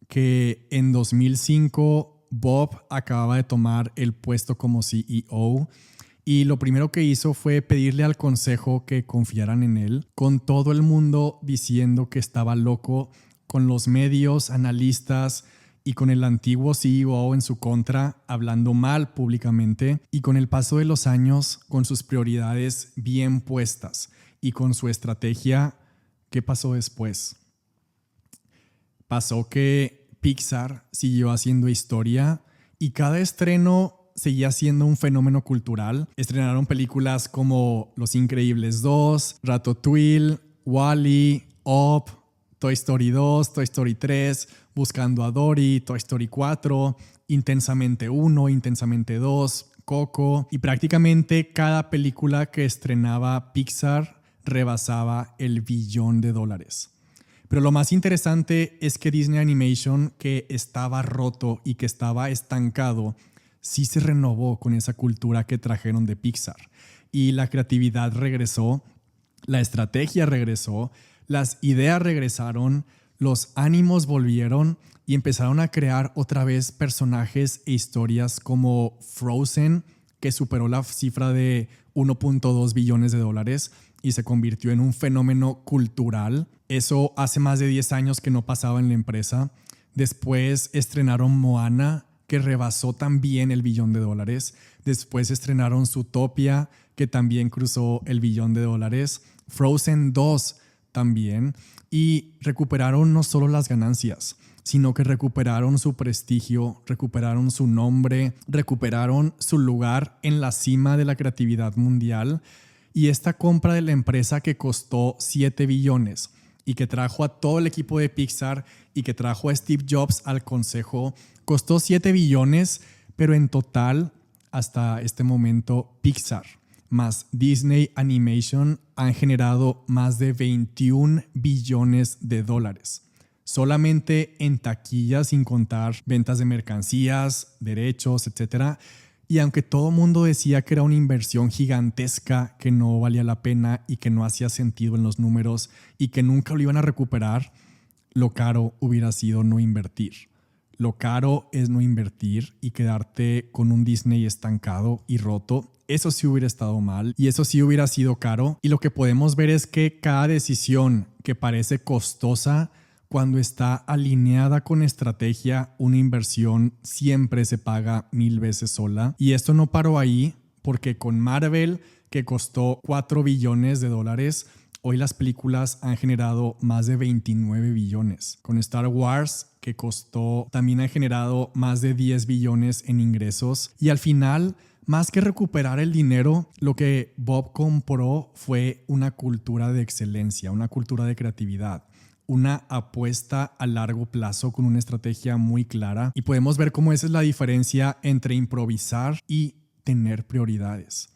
que en 2005 Bob acababa de tomar el puesto como CEO y lo primero que hizo fue pedirle al consejo que confiaran en él, con todo el mundo diciendo que estaba loco, con los medios, analistas y con el antiguo CEO en su contra, hablando mal públicamente, y con el paso de los años, con sus prioridades bien puestas y con su estrategia, ¿qué pasó después? Pasó que Pixar siguió haciendo historia y cada estreno seguía siendo un fenómeno cultural. Estrenaron películas como Los Increíbles 2, Ratatouille, Wall-E, Up, Toy Story 2, Toy Story 3, Buscando a Dory, Toy Story 4, Intensamente 1, Intensamente 2, Coco, y prácticamente cada película que estrenaba Pixar rebasaba el $1 billón. Pero lo más interesante es que Disney Animation, que estaba roto y que estaba estancado, sí se renovó con esa cultura que trajeron de Pixar. Y la creatividad regresó, la estrategia regresó, las ideas regresaron, los ánimos volvieron y empezaron a crear otra vez personajes e historias como Frozen, que superó la cifra de $1.2 billones y se convirtió en un fenómeno cultural. Eso hace más de 10 años que no pasaba en la empresa. Después estrenaron Moana, que rebasó también el $1 billón. Después estrenaron Zootopia, que también cruzó el $1 billón. Frozen 2 también. Y recuperaron no solo las ganancias, sino que recuperaron su prestigio, recuperaron su nombre, recuperaron su lugar en la cima de la creatividad mundial. Y esta compra de la empresa que costó 7 billones y que trajo a todo el equipo de Pixar y que trajo a Steve Jobs al consejo, costó 7 billones, pero en total, hasta este momento, Pixar más Disney Animation han generado más de $21 billones. Solamente en taquillas, sin contar ventas de mercancías, derechos, etc. Y aunque todo el mundo decía que era una inversión gigantesca, que no valía la pena y que no hacía sentido en los números y que nunca lo iban a recuperar, lo caro hubiera sido no invertir. Lo caro es no invertir y quedarte con un Disney estancado y roto. Eso sí hubiera estado mal y eso sí hubiera sido caro. Y lo que podemos ver es que cada decisión que parece costosa, cuando está alineada con estrategia, una inversión siempre se paga 1000 veces sola. Y esto no paró ahí, porque con Marvel, que costó $4 billones, hoy las películas han generado más de 29 billones. Con Star Wars, que también han generado más de 10 billones en ingresos. Y al final, más que recuperar el dinero, lo que Bob compró fue una cultura de excelencia, una cultura de creatividad, una apuesta a largo plazo con una estrategia muy clara. Y podemos ver cómo esa es la diferencia entre improvisar y tener prioridades.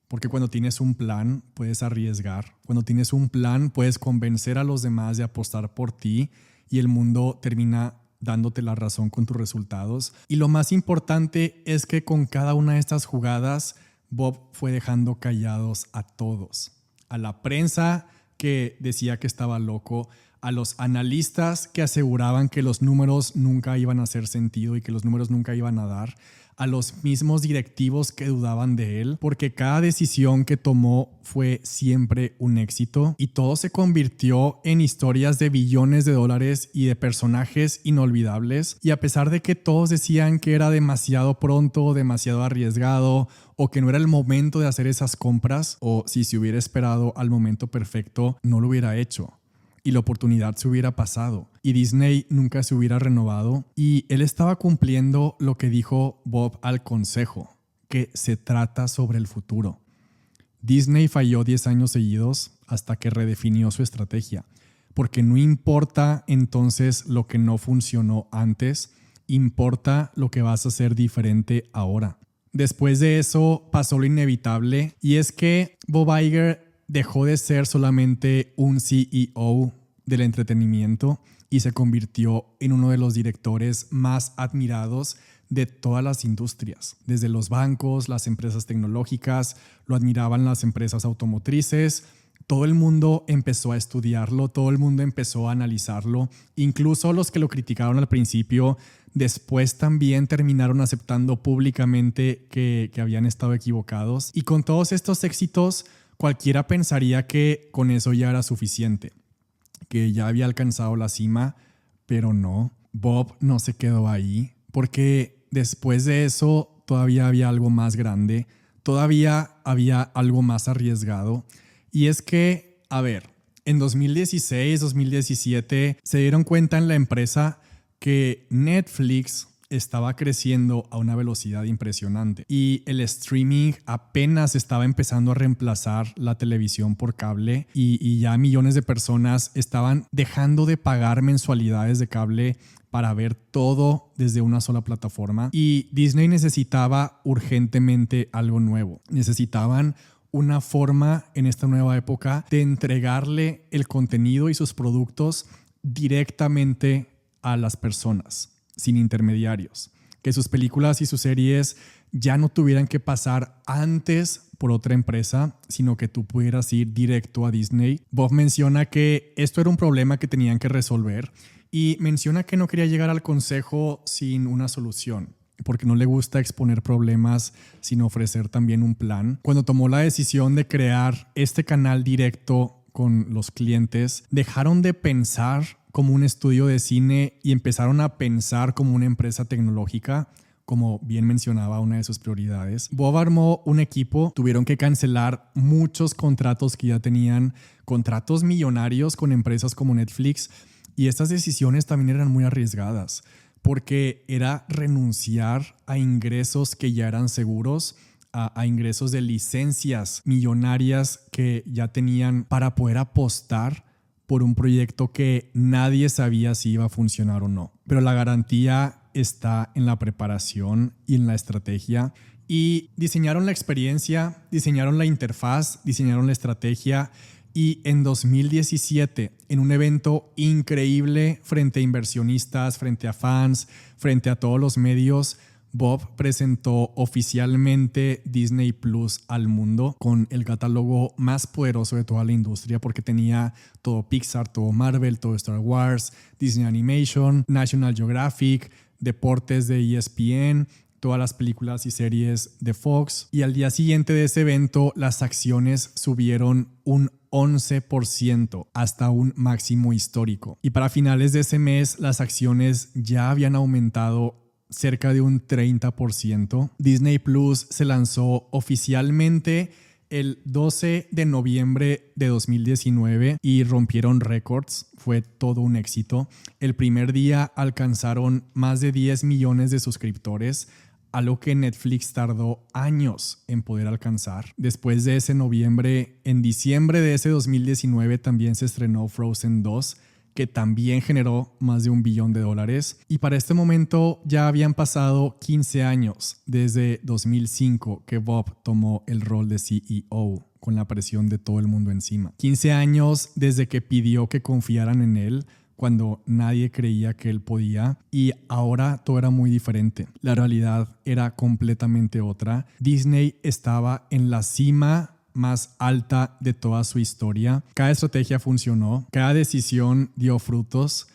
Porque cuando tienes un plan, puedes arriesgar. Cuando tienes un plan, puedes convencer a los demás de apostar por ti y el mundo termina dándote la razón con tus resultados. Y lo más importante es que con cada una de estas jugadas, Bob fue dejando callados a todos. A la prensa que decía que estaba loco, a los analistas que aseguraban que los números nunca iban a hacer sentido y que los números nunca iban a dar, a los mismos directivos que dudaban de él, porque cada decisión que tomó fue siempre un éxito y todo se convirtió en historias de billones de dólares y de personajes inolvidables. Y a pesar de que todos decían que era demasiado pronto, demasiado arriesgado o que no era el momento de hacer esas compras, o si se hubiera esperado al momento perfecto, no lo hubiera hecho. Y la oportunidad se hubiera pasado y Disney nunca se hubiera renovado, y él estaba cumpliendo lo que dijo Bob al consejo, que se trata sobre el futuro. Disney falló 10 años seguidos hasta que redefinió su estrategia, porque no importa entonces lo que no funcionó antes, importa lo que vas a hacer diferente ahora. Después de eso pasó lo inevitable, y es que Bob Iger dejó de ser solamente un CEO del entretenimiento y se convirtió en uno de los directores más admirados de todas las industrias. Desde los bancos, las empresas tecnológicas, lo admiraban las empresas automotrices. Todo el mundo empezó a estudiarlo, todo el mundo empezó a analizarlo. Incluso los que lo criticaron al principio, después también terminaron aceptando públicamente que habían estado equivocados. Y con todos estos éxitos, cualquiera pensaría que con eso ya era suficiente, que ya había alcanzado la cima, Pero no, Bob no se quedó ahí, porque después de eso todavía había algo más grande, todavía había algo más arriesgado. Y es que, a ver, en 2016, 2017 se dieron cuenta en la empresa que Netflix estaba creciendo a una velocidad impresionante y el streaming apenas estaba empezando a reemplazar la televisión por cable y ya millones de personas estaban dejando de pagar mensualidades de cable para ver todo desde una sola plataforma, y Disney necesitaba urgentemente algo nuevo. Necesitaban una forma en esta nueva época de entregarle el contenido y sus productos directamente a las personas, sin intermediarios. Que sus películas y sus series ya no tuvieran que pasar antes por otra empresa, sino que tú pudieras ir directo a Disney. Bob menciona que esto era un problema que tenían que resolver y menciona que no quería llegar al consejo sin una solución, porque no le gusta exponer problemas sin ofrecer también un plan. Cuando tomó la decisión de crear este canal directo con los clientes, dejaron de pensar como un estudio de cine y empezaron a pensar como una empresa tecnológica, como bien mencionaba una de sus prioridades. Bob armó un equipo, tuvieron que cancelar muchos contratos que ya tenían, contratos millonarios con empresas como Netflix, y estas decisiones también eran muy arriesgadas, porque era renunciar a ingresos que ya eran seguros, a ingresos de licencias millonarias que ya tenían para poder apostar por un proyecto que nadie sabía si iba a funcionar o no. Pero la garantía está en la preparación y en la estrategia. Y diseñaron la experiencia, diseñaron la interfaz, diseñaron la estrategia. Y en 2017, en un evento increíble frente a inversionistas, frente a fans, frente a todos los medios, Bob presentó oficialmente Disney Plus al mundo con el catálogo más poderoso de toda la industria, porque tenía todo Pixar, todo Marvel, todo Star Wars, Disney Animation, National Geographic, deportes de ESPN, todas las películas y series de Fox. Y al día siguiente de ese evento, las acciones subieron un 11% hasta un máximo histórico. Y para finales de ese mes, las acciones ya habían aumentado cerca de un 30%. Disney Plus se lanzó oficialmente el 12 de noviembre de 2019 y rompieron récords. Fue todo un éxito. El primer día alcanzaron más de 10 millones de suscriptores, algo que Netflix tardó años en poder alcanzar. Después de ese noviembre, en diciembre de ese 2019 también se estrenó Frozen 2, que también generó más de $1 billón. Y para este momento ya habían pasado 15 años desde 2005 que Bob tomó el rol de CEO, con la presión de todo el mundo encima. 15 años desde que pidió que confiaran en él cuando nadie creía que él podía, y ahora todo era muy diferente. La realidad era completamente otra. Disney estaba en la cima más alta de toda su historia. Cada estrategia funcionó, cada decisión dio frutos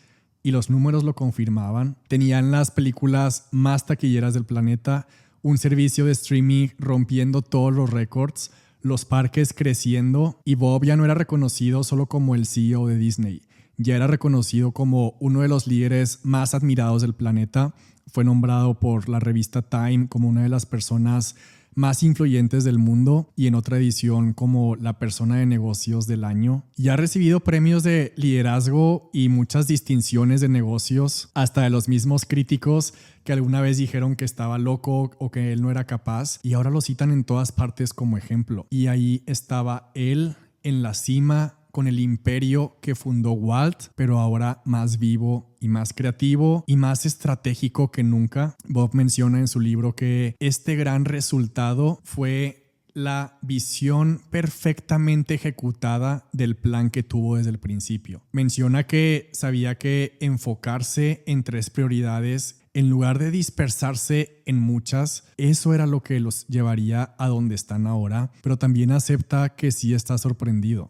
y los números lo confirmaban. Tenían las películas más taquilleras del planeta, un servicio de streaming rompiendo todos los récords, los parques creciendo, y Bob ya no era reconocido solo como el CEO de Disney. Ya era reconocido como uno de los líderes más admirados del planeta. Fue nombrado por la revista Time como una de las personas más influyentes del mundo, y en otra edición como la persona de negocios del año. Y ha recibido premios de liderazgo y muchas distinciones de negocios, hasta de los mismos críticos que alguna vez dijeron que estaba loco o que él no era capaz, y ahora lo citan en todas partes como ejemplo. Y ahí estaba él en la cima, con el imperio que fundó Walt, pero ahora más vivo y más creativo y más estratégico que nunca. Bob menciona en su libro que este gran resultado fue la visión perfectamente ejecutada del plan que tuvo desde el principio. Menciona que sabía que enfocarse en 3 prioridades en lugar de dispersarse en muchas, eso era lo que los llevaría a donde están ahora, pero también acepta que sí está sorprendido.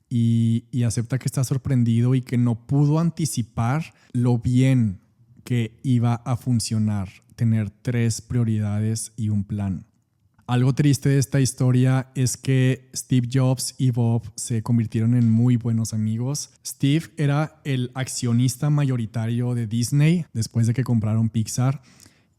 Y acepta que está sorprendido y que no pudo anticipar lo bien que iba a funcionar tener 3 prioridades y un plan. Algo triste de esta historia es que Steve Jobs y Bob se convirtieron en muy buenos amigos. Steve era el accionista mayoritario de Disney después de que compraron Pixar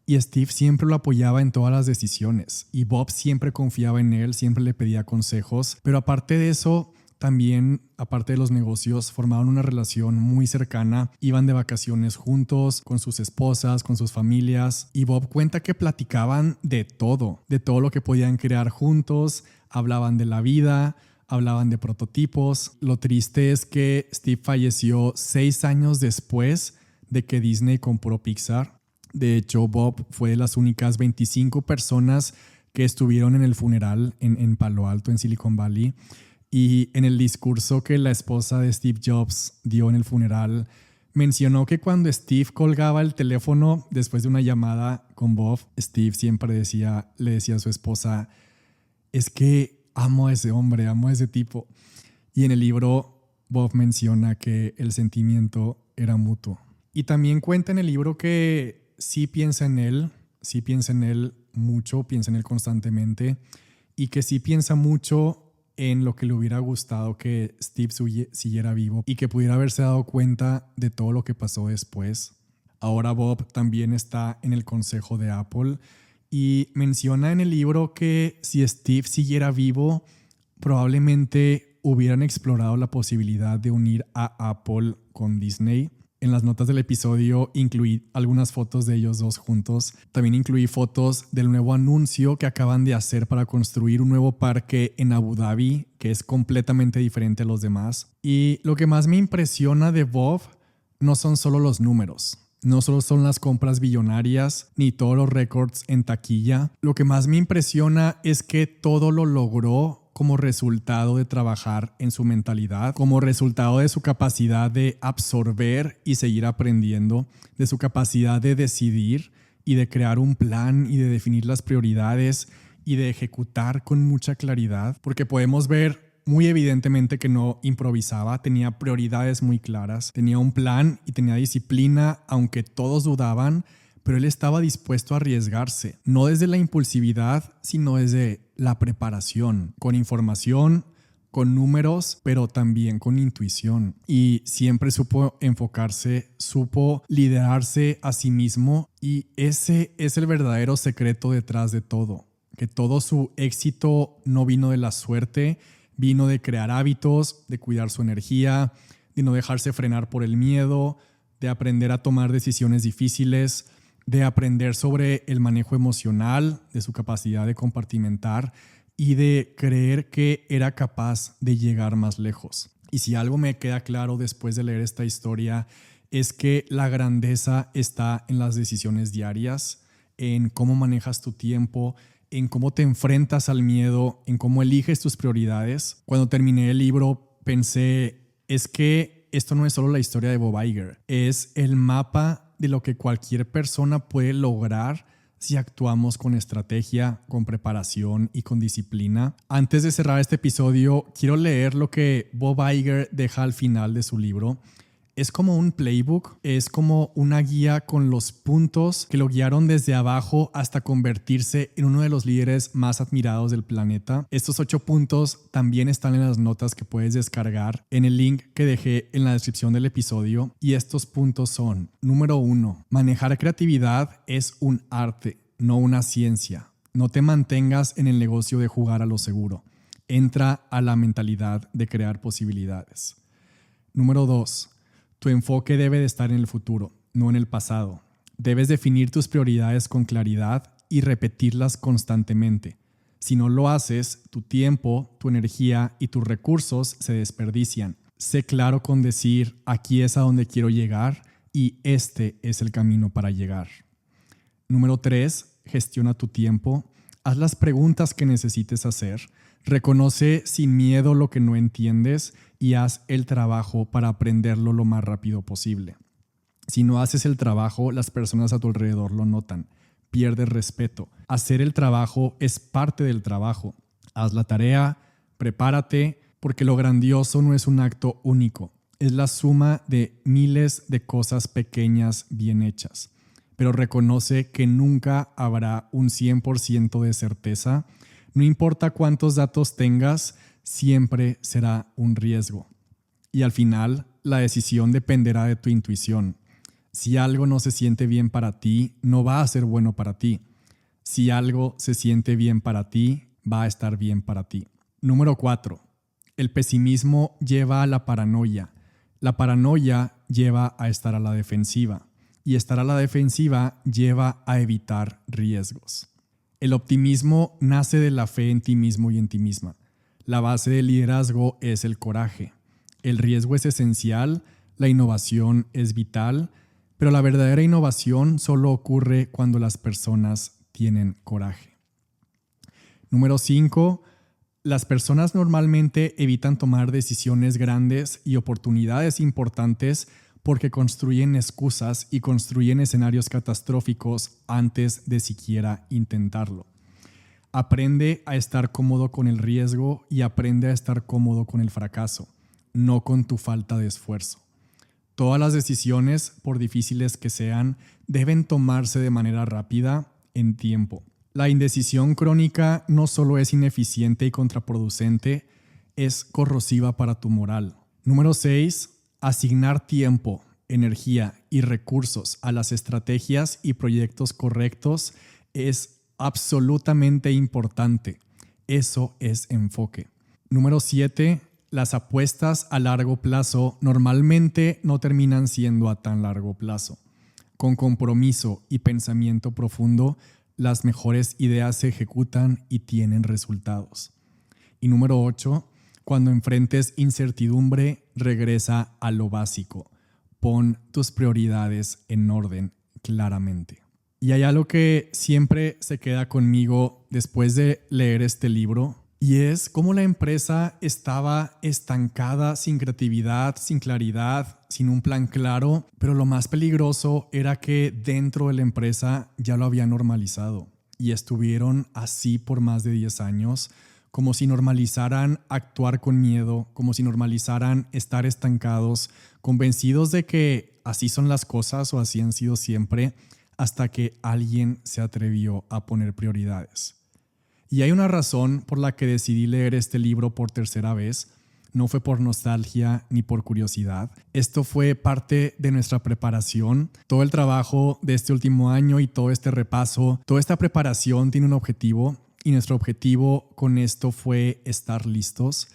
y Steve siempre lo apoyaba en todas las decisiones y Bob siempre confiaba en él, siempre le pedía consejos, pero aparte de eso, también, aparte de los negocios, formaron una relación muy cercana, iban de vacaciones juntos, con sus esposas, con sus familias, y Bob cuenta que platicaban de todo lo que podían crear juntos, hablaban de la vida, hablaban de prototipos. Lo triste es que Steve falleció 6 años después de que Disney compró Pixar. De hecho, Bob fue de las únicas 25 personas que estuvieron en el funeral en Palo Alto, en Silicon Valley. Y en el discurso que la esposa de Steve Jobs dio en el funeral, mencionó que cuando Steve colgaba el teléfono después de una llamada con Bob, Steve siempre le decía a su esposa, es que amo a ese hombre, amo a ese tipo. Y en el libro Bob menciona que el sentimiento era mutuo. Y también cuenta en el libro que sí piensa en él mucho, piensa en él constantemente y que sí piensa mucho en lo que le hubiera gustado que Steve siguiera vivo y que pudiera haberse dado cuenta de todo lo que pasó después. Ahora Bob también está en el consejo de Apple y menciona en el libro que si Steve siguiera vivo, probablemente hubieran explorado la posibilidad de unir a Apple con Disney. En las notas del episodio incluí algunas fotos de ellos dos juntos. También incluí fotos del nuevo anuncio que acaban de hacer para construir un nuevo parque en Abu Dhabi, que es completamente diferente a los demás. Y lo que más me impresiona de Bob no son solo los números, no solo son las compras billonarias, ni todos los récords en taquilla. Lo que más me impresiona es que todo lo logró como resultado de trabajar en su mentalidad, como resultado de su capacidad de absorber y seguir aprendiendo, de su capacidad de decidir y de crear un plan y de definir las prioridades y de ejecutar con mucha claridad, porque podemos ver muy evidentemente que no improvisaba, tenía prioridades muy claras, tenía un plan y tenía disciplina, aunque todos dudaban, pero él estaba dispuesto a arriesgarse, no desde la impulsividad, sino desde la preparación, con información, con números, pero también con intuición. Y siempre supo enfocarse, supo liderarse a sí mismo y ese es el verdadero secreto detrás de todo, que todo su éxito no vino de la suerte, vino de crear hábitos, de cuidar su energía, de no dejarse frenar por el miedo, de aprender a tomar decisiones difíciles, de aprender sobre el manejo emocional, de su capacidad de compartimentar y de creer que era capaz de llegar más lejos. Y si algo me queda claro después de leer esta historia es que la grandeza está en las decisiones diarias, en cómo manejas tu tiempo, en cómo te enfrentas al miedo, en cómo eliges tus prioridades. Cuando terminé el libro pensé, es que esto no es solo la historia de Bob Iger, es el mapa de lo que cualquier persona puede lograr si actuamos con estrategia, con preparación y con disciplina. Antes de cerrar este episodio, quiero leer lo que Bob Iger deja al final de su libro. Es como un playbook, es como una guía con los puntos que lo guiaron desde abajo hasta convertirse en uno de los líderes más admirados del planeta. Estos 8 puntos también están en las notas que puedes descargar en el link que dejé en la descripción del episodio. Y estos puntos son: número 1, manejar creatividad es un arte, no una ciencia. No te mantengas en el negocio de jugar a lo seguro. Entra a la mentalidad de crear posibilidades. Número 2, tu enfoque debe de estar en el futuro, no en el pasado. Debes definir tus prioridades con claridad y repetirlas constantemente. Si no lo haces, tu tiempo, tu energía y tus recursos se desperdician. Sé claro con decir, aquí es a donde quiero llegar y este es el camino para llegar. Número 3, gestiona tu tiempo. Haz las preguntas que necesites hacer. Reconoce sin miedo lo que no entiendes y haz el trabajo para aprenderlo lo más rápido posible. Si no haces el trabajo, las personas a tu alrededor lo notan. Pierdes respeto. Hacer el trabajo es parte del trabajo. Haz la tarea, prepárate, porque lo grandioso no es un acto único. Es la suma de miles de cosas pequeñas bien hechas. Pero reconoce que nunca habrá un 100% de certeza No importa cuántos datos tengas, siempre será un riesgo. Y al final, la decisión dependerá de tu intuición. Si algo no se siente bien para ti, no va a ser bueno para ti. Si algo se siente bien para ti, va a estar bien para ti. Número 4. El pesimismo lleva a la paranoia. La paranoia lleva a estar a la defensiva. Y estar a la defensiva lleva a evitar riesgos. El optimismo nace de la fe en ti mismo y en ti misma. La base del liderazgo es el coraje. El riesgo es esencial, la innovación es vital, pero la verdadera innovación solo ocurre cuando las personas tienen coraje. Número 5. Las personas normalmente evitan tomar decisiones grandes y oportunidades importantes porque construyen excusas y construyen escenarios catastróficos antes de siquiera intentarlo. Aprende a estar cómodo con el riesgo y aprende a estar cómodo con el fracaso, no con tu falta de esfuerzo. Todas las decisiones, por difíciles que sean, deben tomarse de manera rápida, en tiempo. La indecisión crónica no solo es ineficiente y contraproducente, es corrosiva para tu moral. Número 6. Asignar tiempo, energía y recursos a las estrategias y proyectos correctos es absolutamente importante. Eso es enfoque. Número 7. Las apuestas a largo plazo normalmente no terminan siendo a tan largo plazo. Con compromiso y pensamiento profundo, las mejores ideas se ejecutan y tienen resultados. Y número 8. Cuando enfrentes incertidumbre, regresa a lo básico. Pon tus prioridades en orden claramente. Y hay algo que siempre se queda conmigo después de leer este libro, y es cómo la empresa estaba estancada, sin creatividad, sin claridad, sin un plan claro, pero lo más peligroso era que dentro de la empresa ya lo habían normalizado y estuvieron así por más de 10 años, como si normalizaran actuar con miedo, como si normalizaran estar estancados, convencidos de que así son las cosas o así han sido siempre, hasta que alguien se atrevió a poner prioridades. Y hay una razón por la que decidí leer este libro por tercera vez. No fue por nostalgia ni por curiosidad. Esto fue parte de nuestra preparación. Todo el trabajo de este último año y todo este repaso, toda esta preparación tiene un objetivo, y nuestro objetivo con esto fue estar listos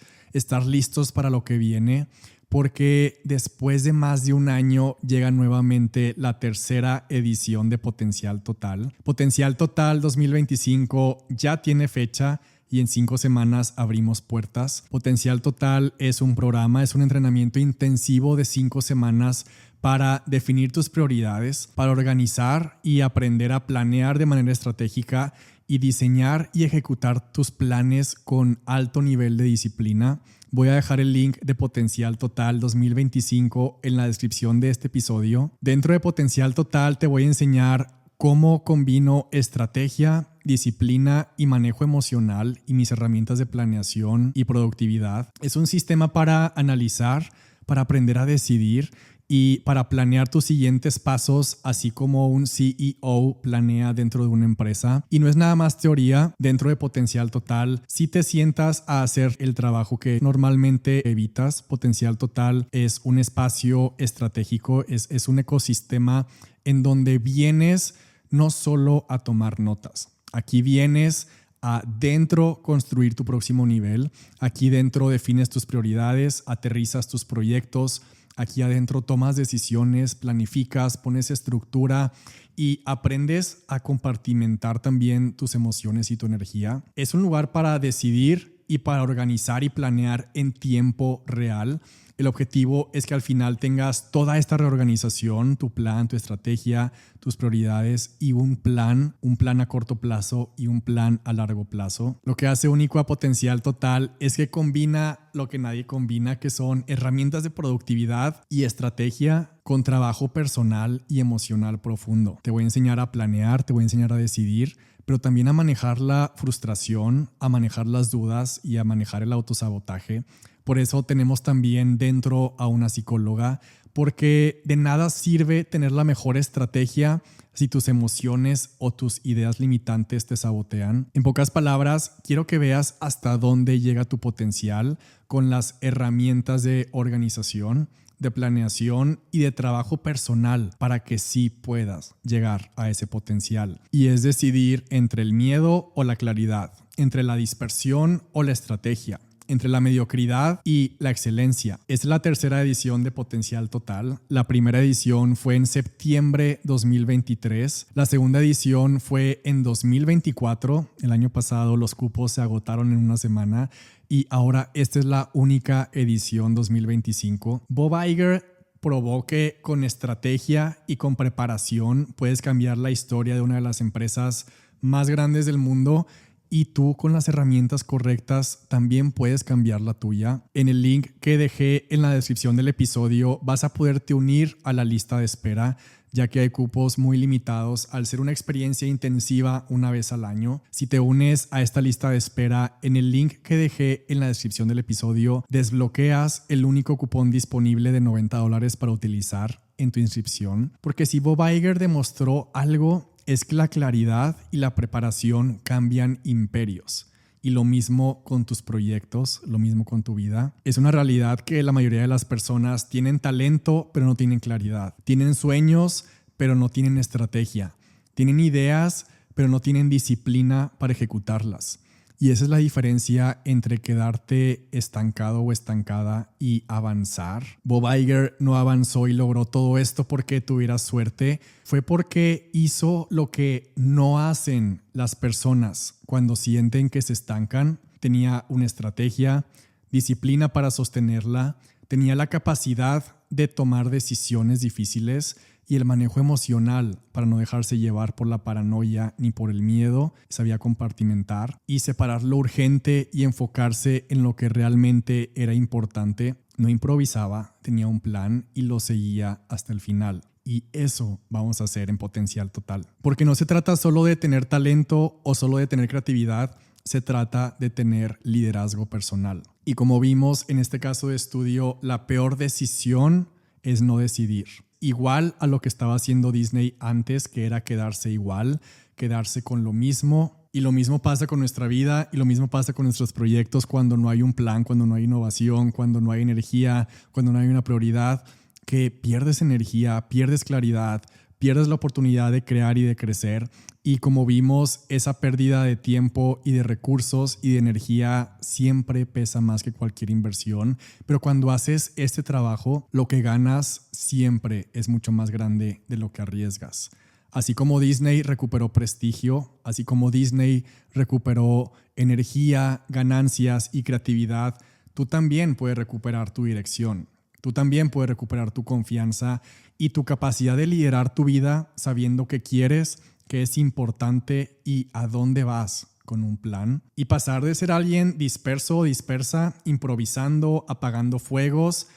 para lo que viene, porque después de más de un año llega nuevamente la tercera edición de Potencial Total. Potencial Total 2025 ya tiene fecha y en 5 semanas abrimos puertas. Potencial Total es un programa, es un entrenamiento intensivo de 5 semanas para definir tus prioridades, para organizar y aprender a planear de manera estratégica y diseñar y ejecutar tus planes con alto nivel de disciplina. Voy a dejar el link de Potencial Total 2025 en la descripción de este episodio. Dentro de Potencial Total te voy a enseñar cómo combino estrategia, disciplina y manejo emocional y mis herramientas de planeación y productividad. Es un sistema para analizar, para aprender a decidir y para planear tus siguientes pasos, así como un CEO planea dentro de una empresa. Y no es nada más teoría. Dentro de Potencial Total, si te sientas a hacer el trabajo que normalmente evitas, Potencial Total es un espacio estratégico, es un ecosistema en donde vienes no solo a tomar notas. Aquí vienes a dentro construir tu próximo nivel. Aquí dentro defines tus prioridades, aterrizas tus proyectos. Aquí adentro tomas decisiones, planificas, pones estructura y aprendes a compartimentar también tus emociones y tu energía. Es un lugar para decidir y para organizar y planear en tiempo real. El objetivo es que al final tengas toda esta reorganización, tu plan, tu estrategia, tus prioridades y un plan a corto plazo y un plan a largo plazo. Lo que hace único a Potencial Total es que combina lo que nadie combina, que son herramientas de productividad y estrategia con trabajo personal y emocional profundo. Te voy a enseñar a planear, te voy a enseñar a decidir, pero también a manejar la frustración, a manejar las dudas y a manejar el autosabotaje. Por eso tenemos también dentro a una psicóloga, porque de nada sirve tener la mejor estrategia si tus emociones o tus ideas limitantes te sabotean. En pocas palabras, quiero que veas hasta dónde llega tu potencial con las herramientas de organización, de planeación y de trabajo personal para que sí puedas llegar a ese potencial. Y es decidir entre el miedo o la claridad, entre la dispersión o la estrategia, entre la mediocridad y la excelencia. Es la tercera edición de Potencial Total. La primera edición fue en septiembre 2023. La segunda edición fue en 2024. El año pasado los cupos se agotaron en una semana y ahora esta es la única edición 2025. Bob Iger probó que con estrategia y con preparación puedes cambiar la historia de una de las empresas más grandes del mundo. Y tú con las herramientas correctas también puedes cambiar la tuya. En el link que dejé en la descripción del episodio vas a poderte unir a la lista de espera, ya que hay cupos muy limitados al ser una experiencia intensiva una vez al año. Si te unes a esta lista de espera, en el link que dejé en la descripción del episodio, desbloqueas el único cupón disponible de $90 para utilizar en tu inscripción. Porque si Bob Iger demostró algo, es que la claridad y la preparación cambian imperios. Y lo mismo con tus proyectos, lo mismo con tu vida. Es una realidad que la mayoría de las personas tienen talento, pero no tienen claridad. Tienen sueños, pero no tienen estrategia. Tienen ideas, pero no tienen disciplina para ejecutarlas. Y esa es la diferencia entre quedarte estancado o estancada y avanzar. Bob Iger no avanzó y logró todo esto porque tuviera suerte. Fue porque hizo lo que no hacen las personas cuando sienten que se estancan. Tenía una estrategia, disciplina para sostenerla, tenía la capacidad de tomar decisiones difíciles y el manejo emocional para no dejarse llevar por la paranoia ni por el miedo. Sabía compartimentar y separar lo urgente y enfocarse en lo que realmente era importante. No improvisaba, tenía un plan y lo seguía hasta el final. Y eso vamos a hacer en Potencial Total. Porque no se trata solo de tener talento o solo de tener creatividad, se trata de tener liderazgo personal. Y como vimos en este caso de estudio, la peor decisión es no decidir. Igual a lo que estaba haciendo Disney antes, que era quedarse igual, quedarse con lo mismo. Y lo mismo pasa con nuestra vida y lo mismo pasa con nuestros proyectos cuando no hay un plan, cuando no hay innovación, cuando no hay energía, cuando no hay una prioridad, que pierdes energía, pierdes claridad, pierdes la oportunidad de crear y de crecer. Y como vimos, esa pérdida de tiempo y de recursos y de energía siempre pesa más que cualquier inversión. Pero cuando haces este trabajo, lo que ganas siempre es mucho más grande de lo que arriesgas. Así como Disney recuperó prestigio, así como Disney recuperó energía, ganancias y creatividad, tú también puedes recuperar tu dirección. Tú también puedes recuperar tu confianza y tu capacidad de liderar tu vida sabiendo qué quieres, qué es importante y a dónde vas con un plan. Y pasar de ser alguien disperso o dispersa, improvisando, apagando fuegos,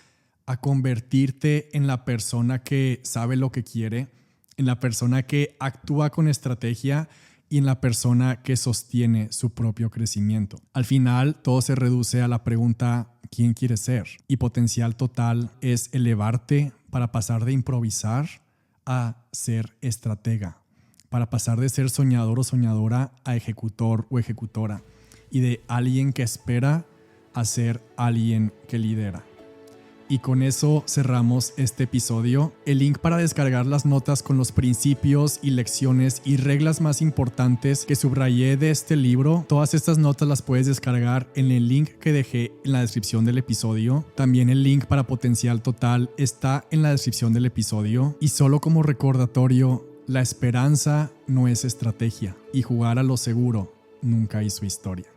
a convertirte en la persona que sabe lo que quiere, en la persona que actúa con estrategia y en la persona que sostiene su propio crecimiento. Al final, todo se reduce a la pregunta: ¿quién quieres ser? Y Potencial Total es elevarte para pasar de improvisar a ser estratega, para pasar de ser soñador o soñadora a ejecutor o ejecutora, y de alguien que espera a ser alguien que lidera. Y con eso cerramos este episodio. El link para descargar las notas con los principios y lecciones y reglas más importantes que subrayé de este libro, todas estas notas las puedes descargar en el link que dejé en la descripción del episodio. También el link para Potencial Total está en la descripción del episodio. Y solo como recordatorio, la esperanza no es estrategia y jugar a lo seguro nunca hizo historia.